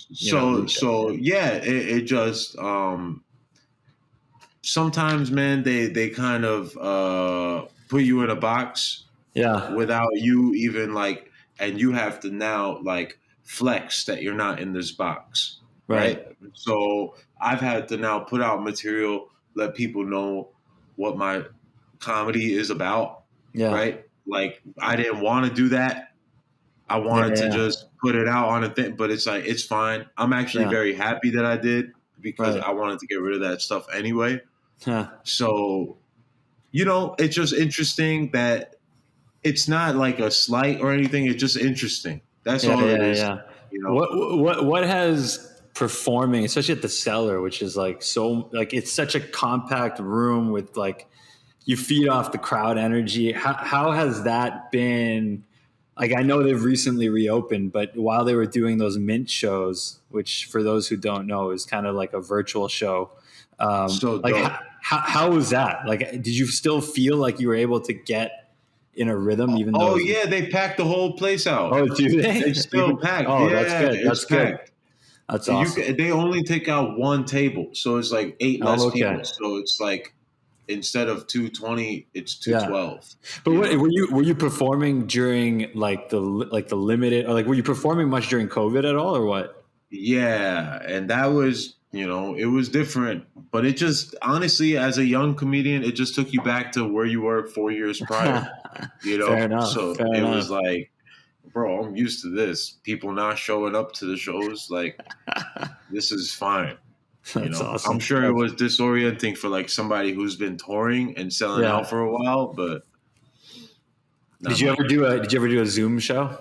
[SPEAKER 4] Reach out.
[SPEAKER 5] So yeah, it just sometimes, man, they kind of put you in a box
[SPEAKER 4] Yeah.
[SPEAKER 5] without you even like, and you have to now like flex that you're not in this box,
[SPEAKER 4] Right.
[SPEAKER 5] right? So I've had to now put out material, let people know what my comedy is about,
[SPEAKER 4] Yeah.
[SPEAKER 5] right? Like I didn't want to do that. I wanted to
[SPEAKER 4] Yeah.
[SPEAKER 5] just put it out on a thing, but it's like it's fine. I'm actually
[SPEAKER 4] Yeah.
[SPEAKER 5] very happy that I did because
[SPEAKER 4] Right.
[SPEAKER 5] I wanted to get rid of that stuff anyway.
[SPEAKER 4] Huh.
[SPEAKER 5] So, it's just interesting that it's not like a slight or anything. It's just interesting. That's
[SPEAKER 4] Yeah.
[SPEAKER 5] all it
[SPEAKER 4] Yeah.
[SPEAKER 5] is.
[SPEAKER 4] Yeah.
[SPEAKER 5] You know.
[SPEAKER 4] What has performing, especially at the Cellar, which is like so like it's such a compact room with like you feed off the crowd energy. How has that been? Like, I know they've recently reopened, but while they were doing those Mint shows, which for those who don't know is kind of like a virtual show,
[SPEAKER 5] So
[SPEAKER 4] like
[SPEAKER 5] dope.
[SPEAKER 4] how was that? Like, did you still feel like you were able to get in a rhythm, even though?
[SPEAKER 5] Oh yeah, they packed the whole place out.
[SPEAKER 4] Oh, do they?
[SPEAKER 5] They still packed.
[SPEAKER 4] Oh, that's
[SPEAKER 5] Yeah,
[SPEAKER 4] good.
[SPEAKER 5] it's
[SPEAKER 4] That's good.
[SPEAKER 5] packed.
[SPEAKER 4] That's
[SPEAKER 5] You
[SPEAKER 4] awesome.
[SPEAKER 5] they only take out one table, so it's like 8 less
[SPEAKER 4] Oh, okay.
[SPEAKER 5] people. So it's like instead of 220, it's
[SPEAKER 4] Yeah.
[SPEAKER 5] 212.
[SPEAKER 4] But were you performing during like the limited, or like were you performing much during COVID at all, or what?
[SPEAKER 5] Yeah, and that was, it was different, but it just honestly, as a young comedian, it just took you back to where you were 4 years prior,
[SPEAKER 4] Fair enough.
[SPEAKER 5] So
[SPEAKER 4] Fair
[SPEAKER 5] it
[SPEAKER 4] enough.
[SPEAKER 5] was like, bro, I'm used to this. People not showing up to the shows, like this is fine.
[SPEAKER 4] That's awesome.
[SPEAKER 5] I'm sure it was disorienting for like somebody who's been touring and selling
[SPEAKER 4] Yeah.
[SPEAKER 5] out for a while, but
[SPEAKER 4] Did you ever do a Zoom show?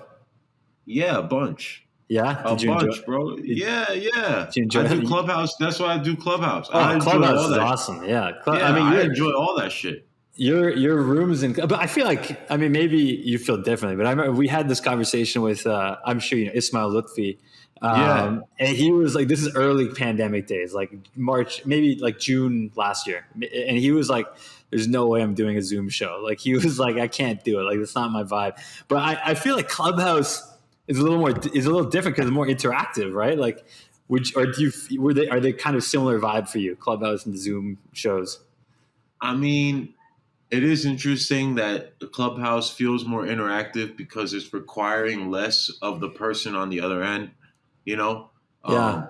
[SPEAKER 5] Yeah, a bunch.
[SPEAKER 4] Yeah.
[SPEAKER 5] A
[SPEAKER 4] Did you
[SPEAKER 5] bunch,
[SPEAKER 4] enjoy?
[SPEAKER 5] bro. Yeah.
[SPEAKER 4] Did you enjoy
[SPEAKER 5] I do
[SPEAKER 4] it?
[SPEAKER 5] Clubhouse. That's why I do Clubhouse.
[SPEAKER 4] Oh,
[SPEAKER 5] I enjoy
[SPEAKER 4] Clubhouse
[SPEAKER 5] all
[SPEAKER 4] is
[SPEAKER 5] that.
[SPEAKER 4] awesome. Yeah.
[SPEAKER 5] Yeah,
[SPEAKER 4] I mean,
[SPEAKER 5] I enjoy all that shit.
[SPEAKER 4] your rooms in, but I feel like, I mean, maybe you feel differently, but I remember we had this conversation with, I'm sure Ismail Lutfi.
[SPEAKER 5] Yeah.
[SPEAKER 4] And he was like, this is early pandemic days, like March, maybe like June last year. And he was like, there's no way I'm doing a Zoom show. Like he was like, I can't do it. Like, it's not my vibe. But I feel like Clubhouse is a little different because it's more interactive, right? Like, are they kind of similar vibe for you, Clubhouse and Zoom shows?
[SPEAKER 5] I mean, it is interesting that the Clubhouse feels more interactive because it's requiring less of the person on the other end.
[SPEAKER 4] Yeah.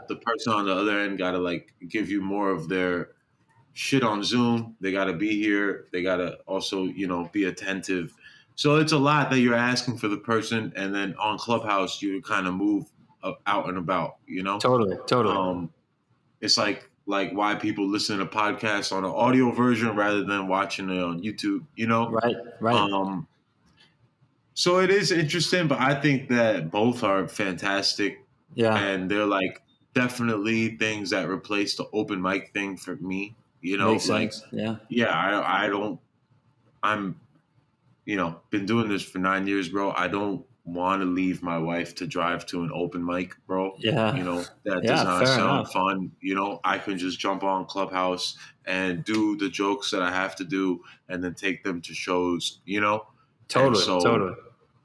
[SPEAKER 5] The person on the other end got to like give you more of their shit on Zoom. They got to be here. They got to also, be attentive. So it's a lot that you're asking for the person. And then on Clubhouse, you kind of move out and about,
[SPEAKER 4] Totally.
[SPEAKER 5] It's like why people listen to podcasts on an audio version rather than watching it on YouTube,
[SPEAKER 4] Right.
[SPEAKER 5] So it is interesting, but I think that both are fantastic.
[SPEAKER 4] Yeah.
[SPEAKER 5] And they're like definitely things that replace the open mic thing for me.
[SPEAKER 4] Makes sense. Yeah.
[SPEAKER 5] I don't. I'm, been doing this for 9 years, bro. I don't want to leave my wife to drive to an open mic, bro.
[SPEAKER 4] Yeah.
[SPEAKER 5] That
[SPEAKER 4] Yeah,
[SPEAKER 5] does not
[SPEAKER 4] fair
[SPEAKER 5] sound
[SPEAKER 4] enough.
[SPEAKER 5] fun. I can just jump on Clubhouse and do the jokes that I have to do, and then take them to shows.
[SPEAKER 4] Totally.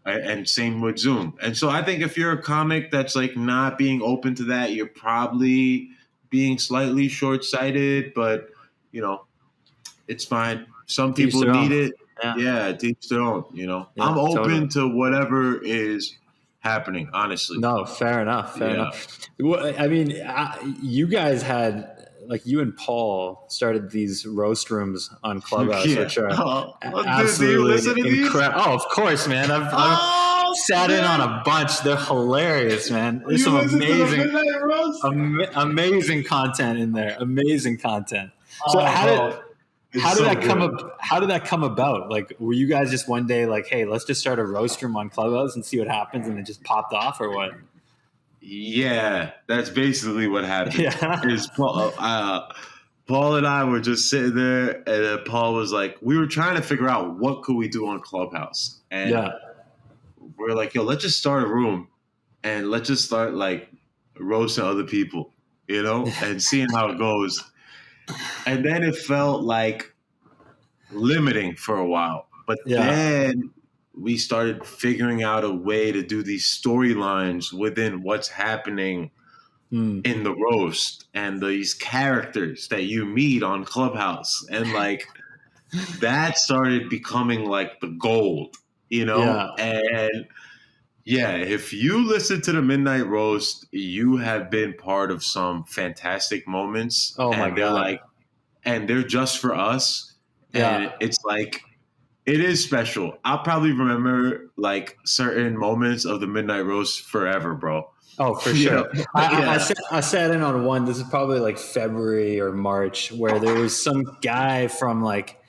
[SPEAKER 5] And same with Zoom. And so I think if you're a comic that's like not being open to that, you're probably being slightly short-sighted, but it's fine. Some
[SPEAKER 4] To each
[SPEAKER 5] people
[SPEAKER 4] their
[SPEAKER 5] need
[SPEAKER 4] own.
[SPEAKER 5] it. Yeah, to each their own,
[SPEAKER 4] Yeah,
[SPEAKER 5] I'm open
[SPEAKER 4] totally.
[SPEAKER 5] to whatever is happening, honestly.
[SPEAKER 4] No, fair enough. Well, I mean, you guys had, like, you and Paul started these roast rooms on Clubhouse, which are absolutely
[SPEAKER 5] do you listen to these?
[SPEAKER 4] incredible. Oh, of course, man. I've sat in on a bunch. They're hilarious, man. There's some amazing content in there. Amazing content. So how did that come about? Like, were you guys just one day like, hey, let's just start a roast room on Clubhouse and see what happens, and it just popped off, or what?
[SPEAKER 5] Yeah, that's basically what happened.
[SPEAKER 4] Yeah.
[SPEAKER 5] Paul and I were just sitting there, and then Paul was like, we were trying to figure out what could we do on Clubhouse, and we're like, yo, let's just start a room, and let's just start like roasting other people, and seeing how it goes. And then it felt like limiting for a while, but then we started figuring out a way to do these storylines within what's happening in the roast and these characters that you meet on Clubhouse. And like that started becoming like the gold, And if you listen to the Midnight Roast, you have been part of some fantastic moments.
[SPEAKER 2] Oh my God.
[SPEAKER 5] And they're just for us. And it's like, it is special. I'll probably remember like certain moments of the Midnight Roast forever, bro.
[SPEAKER 2] Oh, for sure. I sat in on one. This is probably like February or March, where there was some guy from like,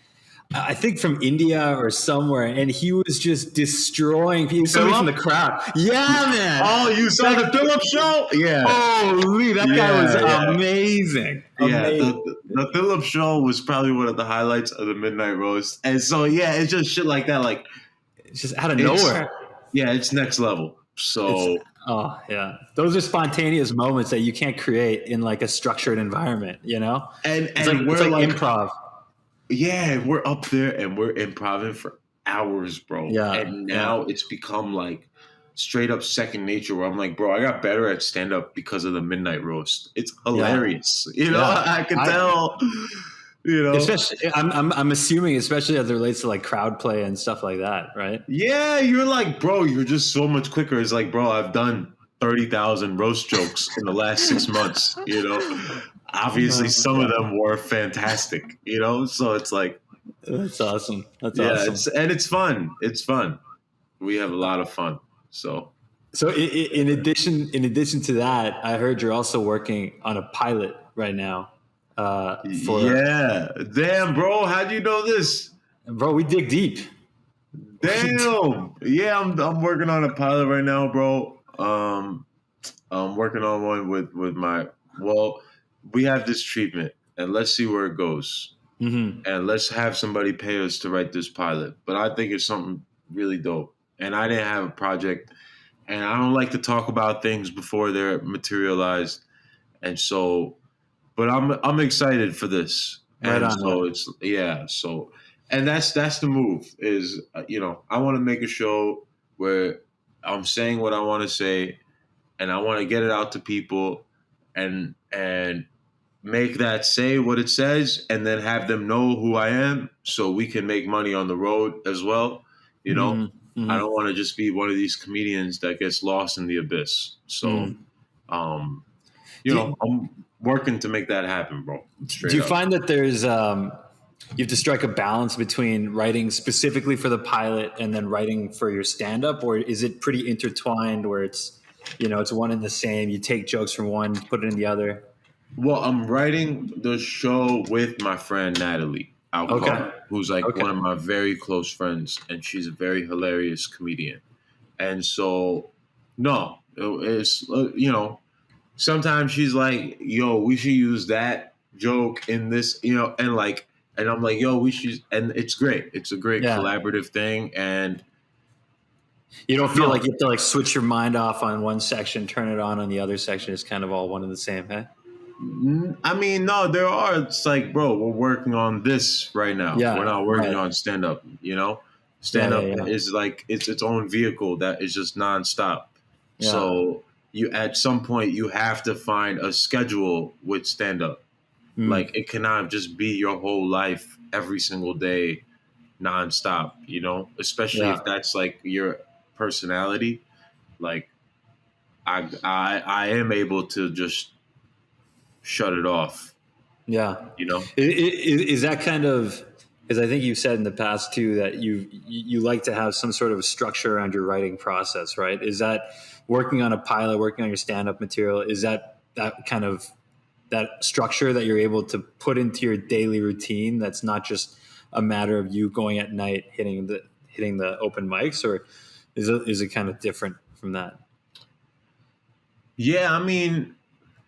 [SPEAKER 2] I think from India or somewhere, and he was just destroying people. Somebody from the crowd. Yeah, man.
[SPEAKER 5] Oh, you saw the Philip show? Yeah.
[SPEAKER 2] Holy, that guy was amazing.
[SPEAKER 5] Yeah, the Philip show was probably one of the highlights of the Midnight Roast. And so, it's just shit like that. Like,
[SPEAKER 2] it's just out of nowhere.
[SPEAKER 5] Yeah, it's next level. So,
[SPEAKER 2] those are spontaneous moments that you can't create in like a structured environment,
[SPEAKER 5] And
[SPEAKER 2] we're like improv.
[SPEAKER 5] Yeah, we're up there and we're improvising for hours, bro.
[SPEAKER 2] Yeah,
[SPEAKER 5] and now it's become like straight up second nature where I'm like, bro, I got better at stand up because of the Midnight Roast. It's hilarious. I can tell.
[SPEAKER 2] Especially, I'm assuming, especially as it relates to like crowd play and stuff like that, right?
[SPEAKER 5] Yeah, you're like, bro, you're just so much quicker. It's like, bro, I've done 30,000 roast jokes in the last 6 months. Obviously, some of them were fantastic. So it's like,
[SPEAKER 2] that's awesome. That's awesome.
[SPEAKER 5] And it's fun. It's fun. We have a lot of fun. So
[SPEAKER 2] in addition to that, I heard you're also working on a pilot right now.
[SPEAKER 5] Damn, bro, how do you know this?
[SPEAKER 2] Bro, we dig deep.
[SPEAKER 5] Damn. Yeah, I'm working on a pilot right now, bro. I'm working on one with we have this treatment and let's see where it goes.
[SPEAKER 2] Mm-hmm.
[SPEAKER 5] And let's have somebody pay us to write this pilot. But I think it's something really dope. And I didn't have a project, and I don't like to talk about things before they're materialized. And so, but I'm excited for this.
[SPEAKER 2] Right
[SPEAKER 5] and and that's the move is, I want to make a show where I'm saying what I want to say and I want to get it out to people and make that say what it says and then have them know who I am so we can make money on the road as well.
[SPEAKER 2] Mm-hmm.
[SPEAKER 5] I don't want to just be one of these comedians that gets lost in the abyss. So, I'm working to make that happen, bro.
[SPEAKER 2] Do you find that there's you have to strike a balance between writing specifically for the pilot and then writing for your stand-up, or is it pretty intertwined where it's it's one and the same? You take jokes from one, put it in the other.
[SPEAKER 5] Well, I'm writing the show with my friend Natalie Alcohol, who's like one of my very close friends, and she's a very hilarious comedian. And so, no, it's sometimes she's like, yo, we should use that joke in this, and I'm like, yo, we should, and it's great. It's a great collaborative thing. And
[SPEAKER 2] you don't feel like you have to like switch your mind off on one section, turn it on the other section. It's kind of all one and the same, hey?
[SPEAKER 5] I mean, no, there are. It's like, bro, we're working on this right now.
[SPEAKER 2] Yeah,
[SPEAKER 5] we're not working on stand-up, Stand-up is like, it's its own vehicle that is just nonstop. Yeah. So you, at some point, you have to find a schedule with stand-up. Like, it cannot just be your whole life every single day nonstop, especially if that's like your personality. Like, I am able to just shut it off.
[SPEAKER 2] Yeah. Is that kind of, because I think you've said in the past too that you like to have some sort of structure around your writing process, right? Is that working on a pilot, working on your stand-up material, is that kind of that structure that you're able to put into your daily routine that's not just a matter of you going at night hitting the open mics, or is it kind of different from that?
[SPEAKER 5] Yeah, I mean,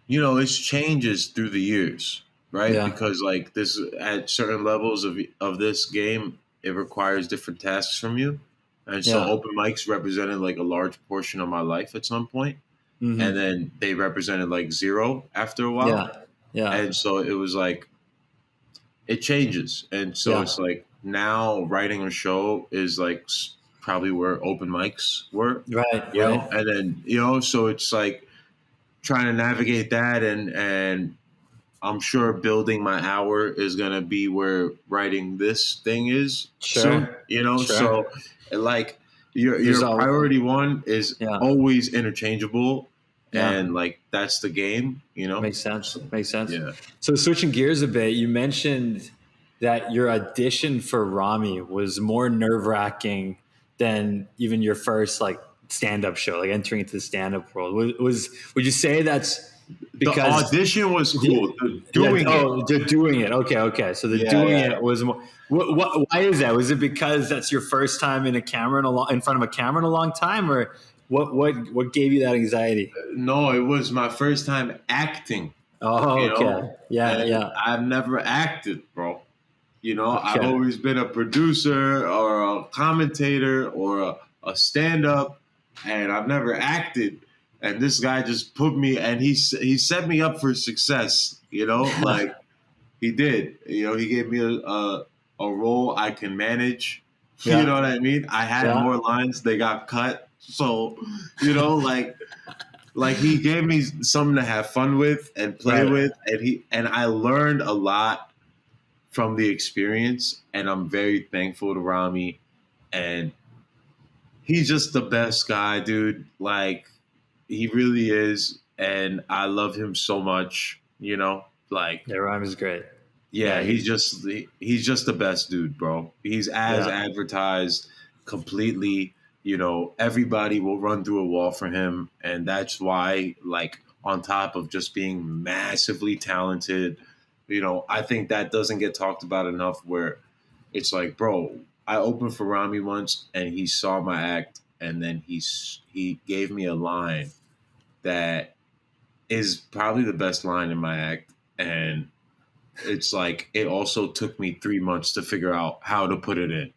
[SPEAKER 5] it changes through the years. right?
[SPEAKER 4] Yeah.
[SPEAKER 5] Because like this at certain levels of this game, it requires different tasks from you. And so
[SPEAKER 4] Yeah.
[SPEAKER 5] open mics represented like a large portion of my life at some point. And
[SPEAKER 4] Mm-hmm.
[SPEAKER 5] then they represented like zero after a while.
[SPEAKER 4] Yeah. Yeah.
[SPEAKER 5] And so it was like it changes. And so
[SPEAKER 4] Yeah.
[SPEAKER 5] it's like now writing a show is like probably where open mics were,
[SPEAKER 4] Right.
[SPEAKER 5] you know,
[SPEAKER 4] Right.
[SPEAKER 5] and then, you know, so it's like trying to navigate that and I'm sure building my hour is going to be where writing this thing is soon,
[SPEAKER 4] Sure.
[SPEAKER 5] you know?
[SPEAKER 4] Sure.
[SPEAKER 5] So like
[SPEAKER 4] There's
[SPEAKER 5] your
[SPEAKER 4] all.
[SPEAKER 5] priority one is
[SPEAKER 4] Yeah.
[SPEAKER 5] always interchangeable.
[SPEAKER 4] Yeah.
[SPEAKER 5] And like, that's the game, you know?
[SPEAKER 4] Makes sense. Makes sense.
[SPEAKER 5] Yeah.
[SPEAKER 4] So switching gears a bit, you mentioned that your audition for Ramy was more nerve wracking than even your first like stand up show, like entering into the stand up world. Would you say that's
[SPEAKER 5] The
[SPEAKER 4] because
[SPEAKER 5] audition was cool. The doing it.
[SPEAKER 4] oh, they're doing it. Okay, okay. So the
[SPEAKER 5] Yeah,
[SPEAKER 4] doing
[SPEAKER 5] yeah.
[SPEAKER 4] it was more. Why is that? Was it because that's your first time in a camera in front of a camera in a long time, or what gave you that anxiety?
[SPEAKER 5] No, it was my first time acting,
[SPEAKER 4] Oh,
[SPEAKER 5] you
[SPEAKER 4] okay.
[SPEAKER 5] know?
[SPEAKER 4] Yeah,
[SPEAKER 5] And
[SPEAKER 4] yeah.
[SPEAKER 5] I've never acted, bro. You know, I've
[SPEAKER 4] Okay.
[SPEAKER 5] always been a producer or a commentator or a stand up, and I've never acted. And this guy just put me, and he set me up for success. You know, like he did. You know, he gave me a role I can manage. You know
[SPEAKER 4] Yeah.
[SPEAKER 5] what I mean? I had
[SPEAKER 4] Yeah.
[SPEAKER 5] more lines; they got cut. So, you know, like he gave me something to have fun with and play
[SPEAKER 4] Right.
[SPEAKER 5] with, and I learned a lot from the experience, and I'm very thankful to Ramy, and he's just the best guy, dude. Like he really is, and I love him so much. You know, like
[SPEAKER 4] Yeah, Rhyme is great.
[SPEAKER 5] yeah,
[SPEAKER 4] Yeah,
[SPEAKER 5] he's just the best dude, bro. He's as
[SPEAKER 4] Yeah.
[SPEAKER 5] advertised completely. You know, everybody will run through a wall for him, and that's why, like, on top of just being massively talented, you know, I think that doesn't get talked about enough. Where it's like, bro, I opened for Ramy once, and he saw my act, and then he gave me a line that is probably the best line in my act, and it's like it also took me 3 months to figure out how to put it in.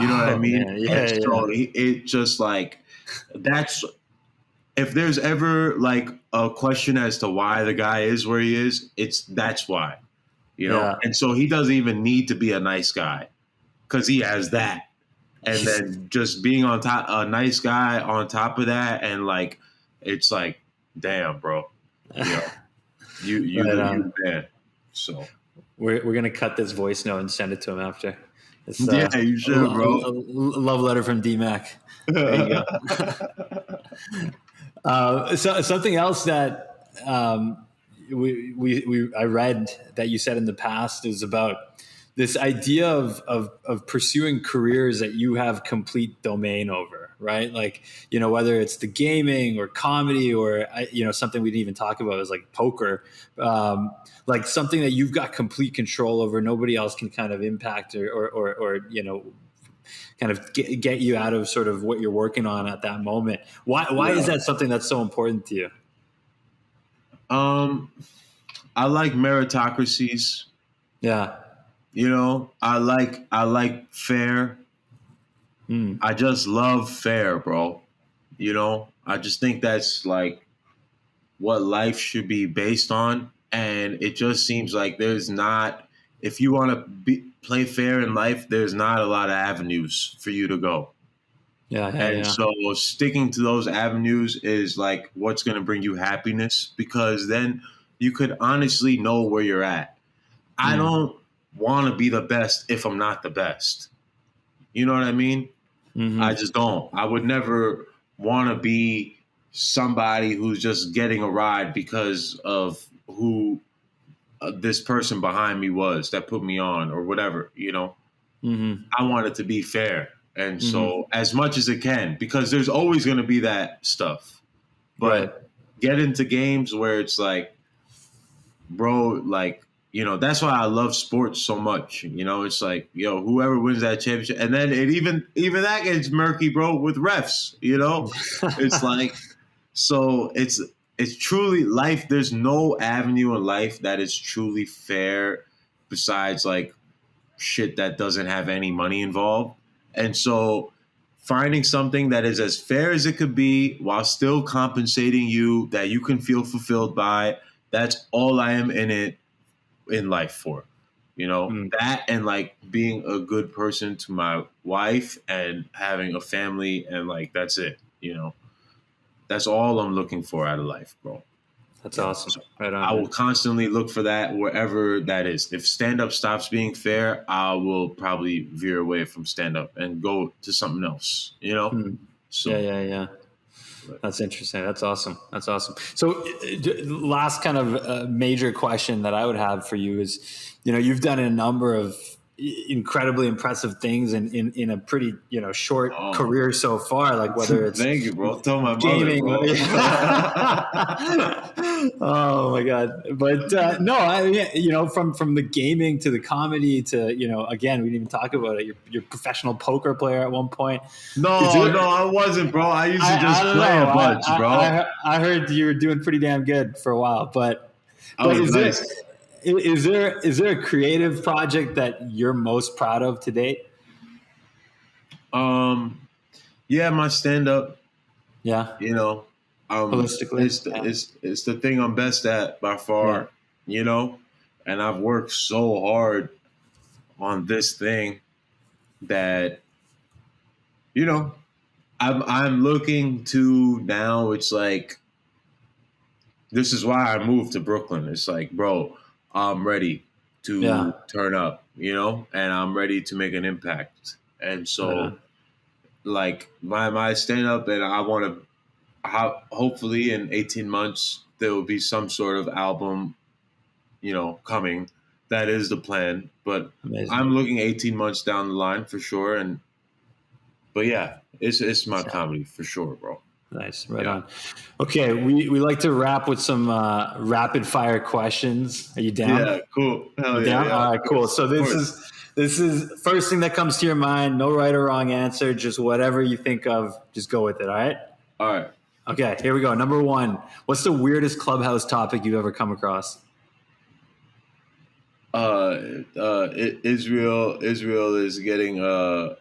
[SPEAKER 5] You know what I
[SPEAKER 4] Oh
[SPEAKER 5] mean?
[SPEAKER 4] man,
[SPEAKER 5] And
[SPEAKER 4] yeah,
[SPEAKER 5] so
[SPEAKER 4] yeah.
[SPEAKER 5] it just like that's if there's ever like a question as to why the guy is where he is, that's why. You know?
[SPEAKER 4] Yeah.
[SPEAKER 5] And so he doesn't even need to be a nice guy because he has that. And then just being on top a nice guy on top of that, and like it's like, damn, bro. You know,
[SPEAKER 4] Right
[SPEAKER 5] you
[SPEAKER 4] on.
[SPEAKER 5] the man. So
[SPEAKER 4] We're gonna cut this voice note and send it to him after. It's
[SPEAKER 5] yeah, you should, bro.
[SPEAKER 4] a love letter from DMaq. There you go. So something else that I read that you said in the past is about this idea of pursuing careers that you have complete domain over, right? Like, you know, whether it's the gaming or comedy or, you know, something we didn't even talk about is like poker, like something that you've got complete control over. Nobody else can kind of impact or you know, kind of get you out of sort of what you're working on at that moment. Why is that something that's so important to you?
[SPEAKER 5] I like meritocracies.
[SPEAKER 4] Yeah.
[SPEAKER 5] You know, I like fair.
[SPEAKER 4] Mm.
[SPEAKER 5] I just love fair, bro. You know, I just think that's like what life should be based on. And it just seems like there's not, if you want to play fair in life, there's not a lot of avenues for you to go.
[SPEAKER 4] Yeah.
[SPEAKER 5] And so sticking to those avenues is like what's going to bring you happiness, because then you could honestly know where you're at. I don't want to be the best if I'm not the best. You know what I mean?
[SPEAKER 4] Mm-hmm.
[SPEAKER 5] I just don't. I would never want to be somebody who's just getting a ride because of who this person behind me was that put me on or whatever, you know?
[SPEAKER 4] Mm-hmm.
[SPEAKER 5] I want it to be fair. And so as much as it can, because there's always going to be that stuff. But get into games where it's like, bro, like, you know, that's why I love sports so much. You know, it's like, yo, whoever wins that championship, and then it even that gets murky, bro, with refs. You know, it's like, so it's truly life. There's no avenue in life that is truly fair besides like shit that doesn't have any money involved. And so finding something that is as fair as it could be while still compensating you that you can feel fulfilled by, that's all I am in life for. You know, that and like being a good person to my wife and having a family, and like that's it, you know. That's all I'm looking for out of life, bro.
[SPEAKER 4] That's awesome.
[SPEAKER 5] So
[SPEAKER 4] Right on.
[SPEAKER 5] I will constantly look for that wherever that is. If stand up stops being fair, I will probably veer away from stand up and go to something else, you know? So
[SPEAKER 4] Yeah. That's interesting. That's awesome. So last kind of major question that I would have for you is, you know, you've done a number of incredibly impressive things in a pretty, you know, short career so far, like whether it's
[SPEAKER 5] thank you, bro. Tell my
[SPEAKER 4] gaming.
[SPEAKER 5] mother, bro.
[SPEAKER 4] Oh my God. But no, you know, from the gaming to the comedy to, you know, again, we didn't even talk about it. You're a professional poker player at one point.
[SPEAKER 5] No, I wasn't, bro. I used to just play a bunch, bro.
[SPEAKER 4] I heard you were doing pretty damn good for a while, but
[SPEAKER 5] Nice.
[SPEAKER 4] is there a creative project that you're most proud of to date?
[SPEAKER 5] Yeah, my stand up.
[SPEAKER 4] Yeah.
[SPEAKER 5] You know,
[SPEAKER 4] Holistically,
[SPEAKER 5] it's the thing I'm best at by far. Yeah. You know, and I've worked so hard on this thing that, you know, I'm looking to now. It's like, this is why I moved to Brooklyn. It's like, bro, I'm ready to turn up, you know, and I'm ready to make an impact. And so, like my stand up, and I want to. Hopefully in 18 months there will be some sort of album, you know, coming. That is the plan, but amazing. I'm looking 18 months down the line for sure. But yeah, it's my comedy for sure, bro.
[SPEAKER 4] Nice. Right on. Okay. We like to wrap with some rapid fire questions. Are you down?
[SPEAKER 5] Yeah, cool. Hell yeah,
[SPEAKER 4] down?
[SPEAKER 5] Yeah.
[SPEAKER 4] All right, cool. So this is first thing that comes to your mind. No right or wrong answer. Just whatever you think of, just go with it. All right?
[SPEAKER 5] All right.
[SPEAKER 4] Okay, here we go. Number one, what's the weirdest Clubhouse topic you've ever come across?
[SPEAKER 5] Israel is getting a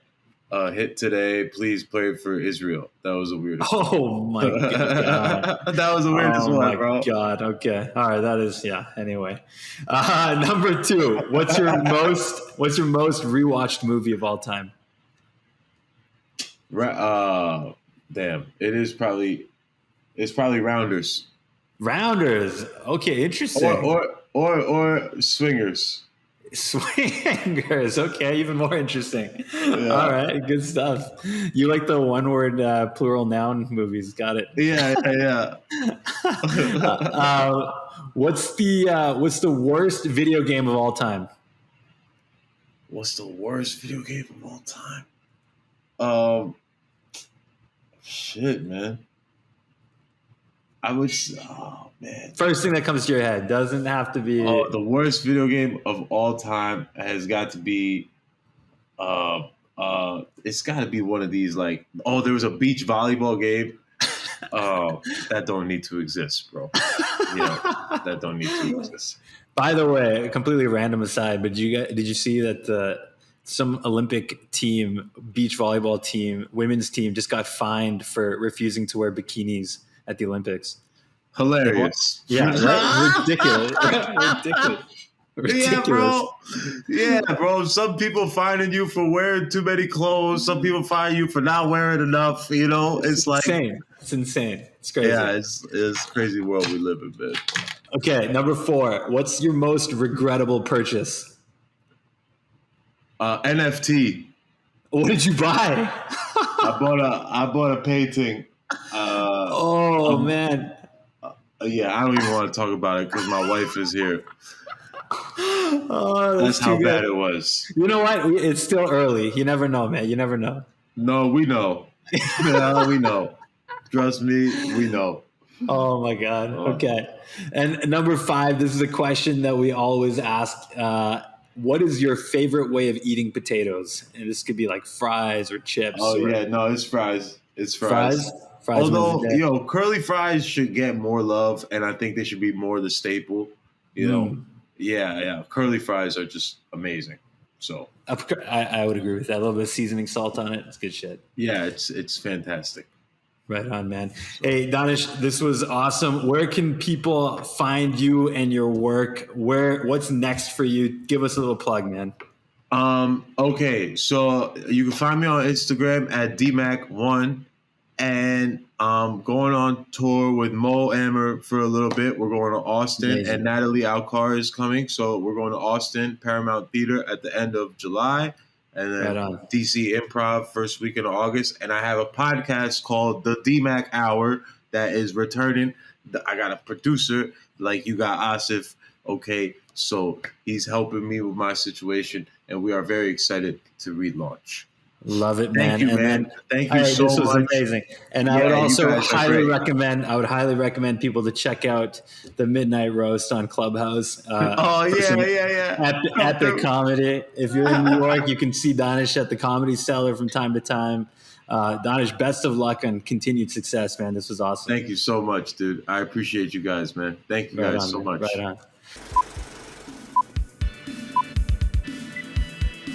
[SPEAKER 5] hit today. Please pray for Israel. That was the weirdest.
[SPEAKER 4] Oh my God.
[SPEAKER 5] That was the weirdest one, bro.
[SPEAKER 4] Oh my God. Okay. All right. That is, yeah. Anyway, number two, what's your most rewatched movie of all time?
[SPEAKER 5] Damn. It's probably Rounders.
[SPEAKER 4] Rounders. Okay, interesting.
[SPEAKER 5] Or Swingers.
[SPEAKER 4] Swingers. Okay, even more interesting. Yeah. All right, good stuff. You like the one-word plural noun movies? Got it.
[SPEAKER 5] Yeah.
[SPEAKER 4] What's the worst video game of all time?
[SPEAKER 5] What's the worst video game of all time? Shit, man. Oh man.
[SPEAKER 4] First thing that comes to your head doesn't have to be.
[SPEAKER 5] The worst video game of all time has got to be. It's got to be one of these like. Oh, there was a beach volleyball game. That don't need to exist, bro. Yeah, that don't need to exist.
[SPEAKER 4] By the way, completely random aside, but did you see that some Olympic team, beach volleyball team, women's team, just got fined for refusing to wear bikinis at the Olympics?
[SPEAKER 5] Hilarious.
[SPEAKER 4] Yeah, right? Ridiculous. Ridiculous.
[SPEAKER 5] Yeah, bro. Some people finding you for wearing too many clothes. Some people find you for not wearing enough. You know, it's like
[SPEAKER 4] insane. It's insane. It's crazy.
[SPEAKER 5] Yeah, it's crazy world we live in, man.
[SPEAKER 4] Okay, number 4. What's your most regrettable purchase?
[SPEAKER 5] NFT.
[SPEAKER 4] What did you buy?
[SPEAKER 5] I bought a painting.
[SPEAKER 4] Man.
[SPEAKER 5] Yeah, I don't even want to talk about it because my wife is here.
[SPEAKER 4] That's
[SPEAKER 5] how bad it was.
[SPEAKER 4] You know what? It's still early. You never know, man. You never know.
[SPEAKER 5] No, we know. We know. Trust me, we know.
[SPEAKER 4] Oh my God. Okay. And number 5, this is a question that we always ask. What is your favorite way of eating potatoes? And this could be like fries or chips.
[SPEAKER 5] Yeah. No, it's fries. It's fries.
[SPEAKER 2] Fries wins
[SPEAKER 5] Although,
[SPEAKER 2] the day.
[SPEAKER 5] curly fries should get more love, and I think they should be more the staple. Yeah, curly fries are just amazing. So
[SPEAKER 2] I would agree with that. A little bit of seasoning salt on it. It's good shit.
[SPEAKER 5] yeah, it's fantastic.
[SPEAKER 2] Right on, man. Hey, Donish, this was awesome. Where can people find you and your work? What's next for you? Give us a little plug, man.
[SPEAKER 5] Okay, so you can find me on Instagram at DMaq1, and going on tour with Mo Amer for a little bit. We're going to Austin,
[SPEAKER 2] Amazing.
[SPEAKER 5] and Natalie Alcar is coming, so we're going to Austin Paramount Theater at the end of July, and then
[SPEAKER 2] Right
[SPEAKER 5] DC Improv first weekend of August. And I have a podcast called The DMaq Hour that is returning. I got a producer like you got Asif. Okay, so he's helping me with my situation, and we are very excited to relaunch.
[SPEAKER 2] Love it, man.
[SPEAKER 5] Thank you,
[SPEAKER 2] And
[SPEAKER 5] man.
[SPEAKER 2] then,
[SPEAKER 5] Thank you
[SPEAKER 2] this
[SPEAKER 5] so
[SPEAKER 2] was
[SPEAKER 5] much.
[SPEAKER 2] amazing. And I
[SPEAKER 5] Yeah,
[SPEAKER 2] would
[SPEAKER 5] you
[SPEAKER 2] also
[SPEAKER 5] guys are
[SPEAKER 2] highly
[SPEAKER 5] great.
[SPEAKER 2] recommend. I would highly recommend people to check out the Midnight Roast on Clubhouse.
[SPEAKER 5] Oh yeah.
[SPEAKER 2] At the comedy. If you're in New York, you can see Donish at the Comedy Cellar from time to time. Donish, best of luck and continued success, man. This was awesome.
[SPEAKER 5] Thank you so much, dude. I appreciate you guys, man. Thank you guys so much.
[SPEAKER 2] Right on.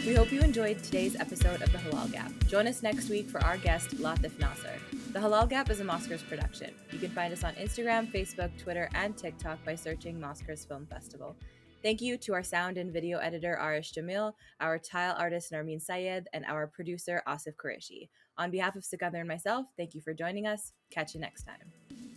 [SPEAKER 1] We hope you enjoyed today's episode of The Halal Gap. Join us next week for our guest, Latif Nasser. The Halal Gap is a Mosquers production. You can find us on Instagram, Facebook, Twitter, and TikTok by searching Mosquers Film Festival. Thank you to our sound and video editor, Arish Jamil, our tile artist, Narmeen Syed, and our producer, Asif Qureshi. On behalf of Sikandar and myself, thank you for joining us. Catch you next time.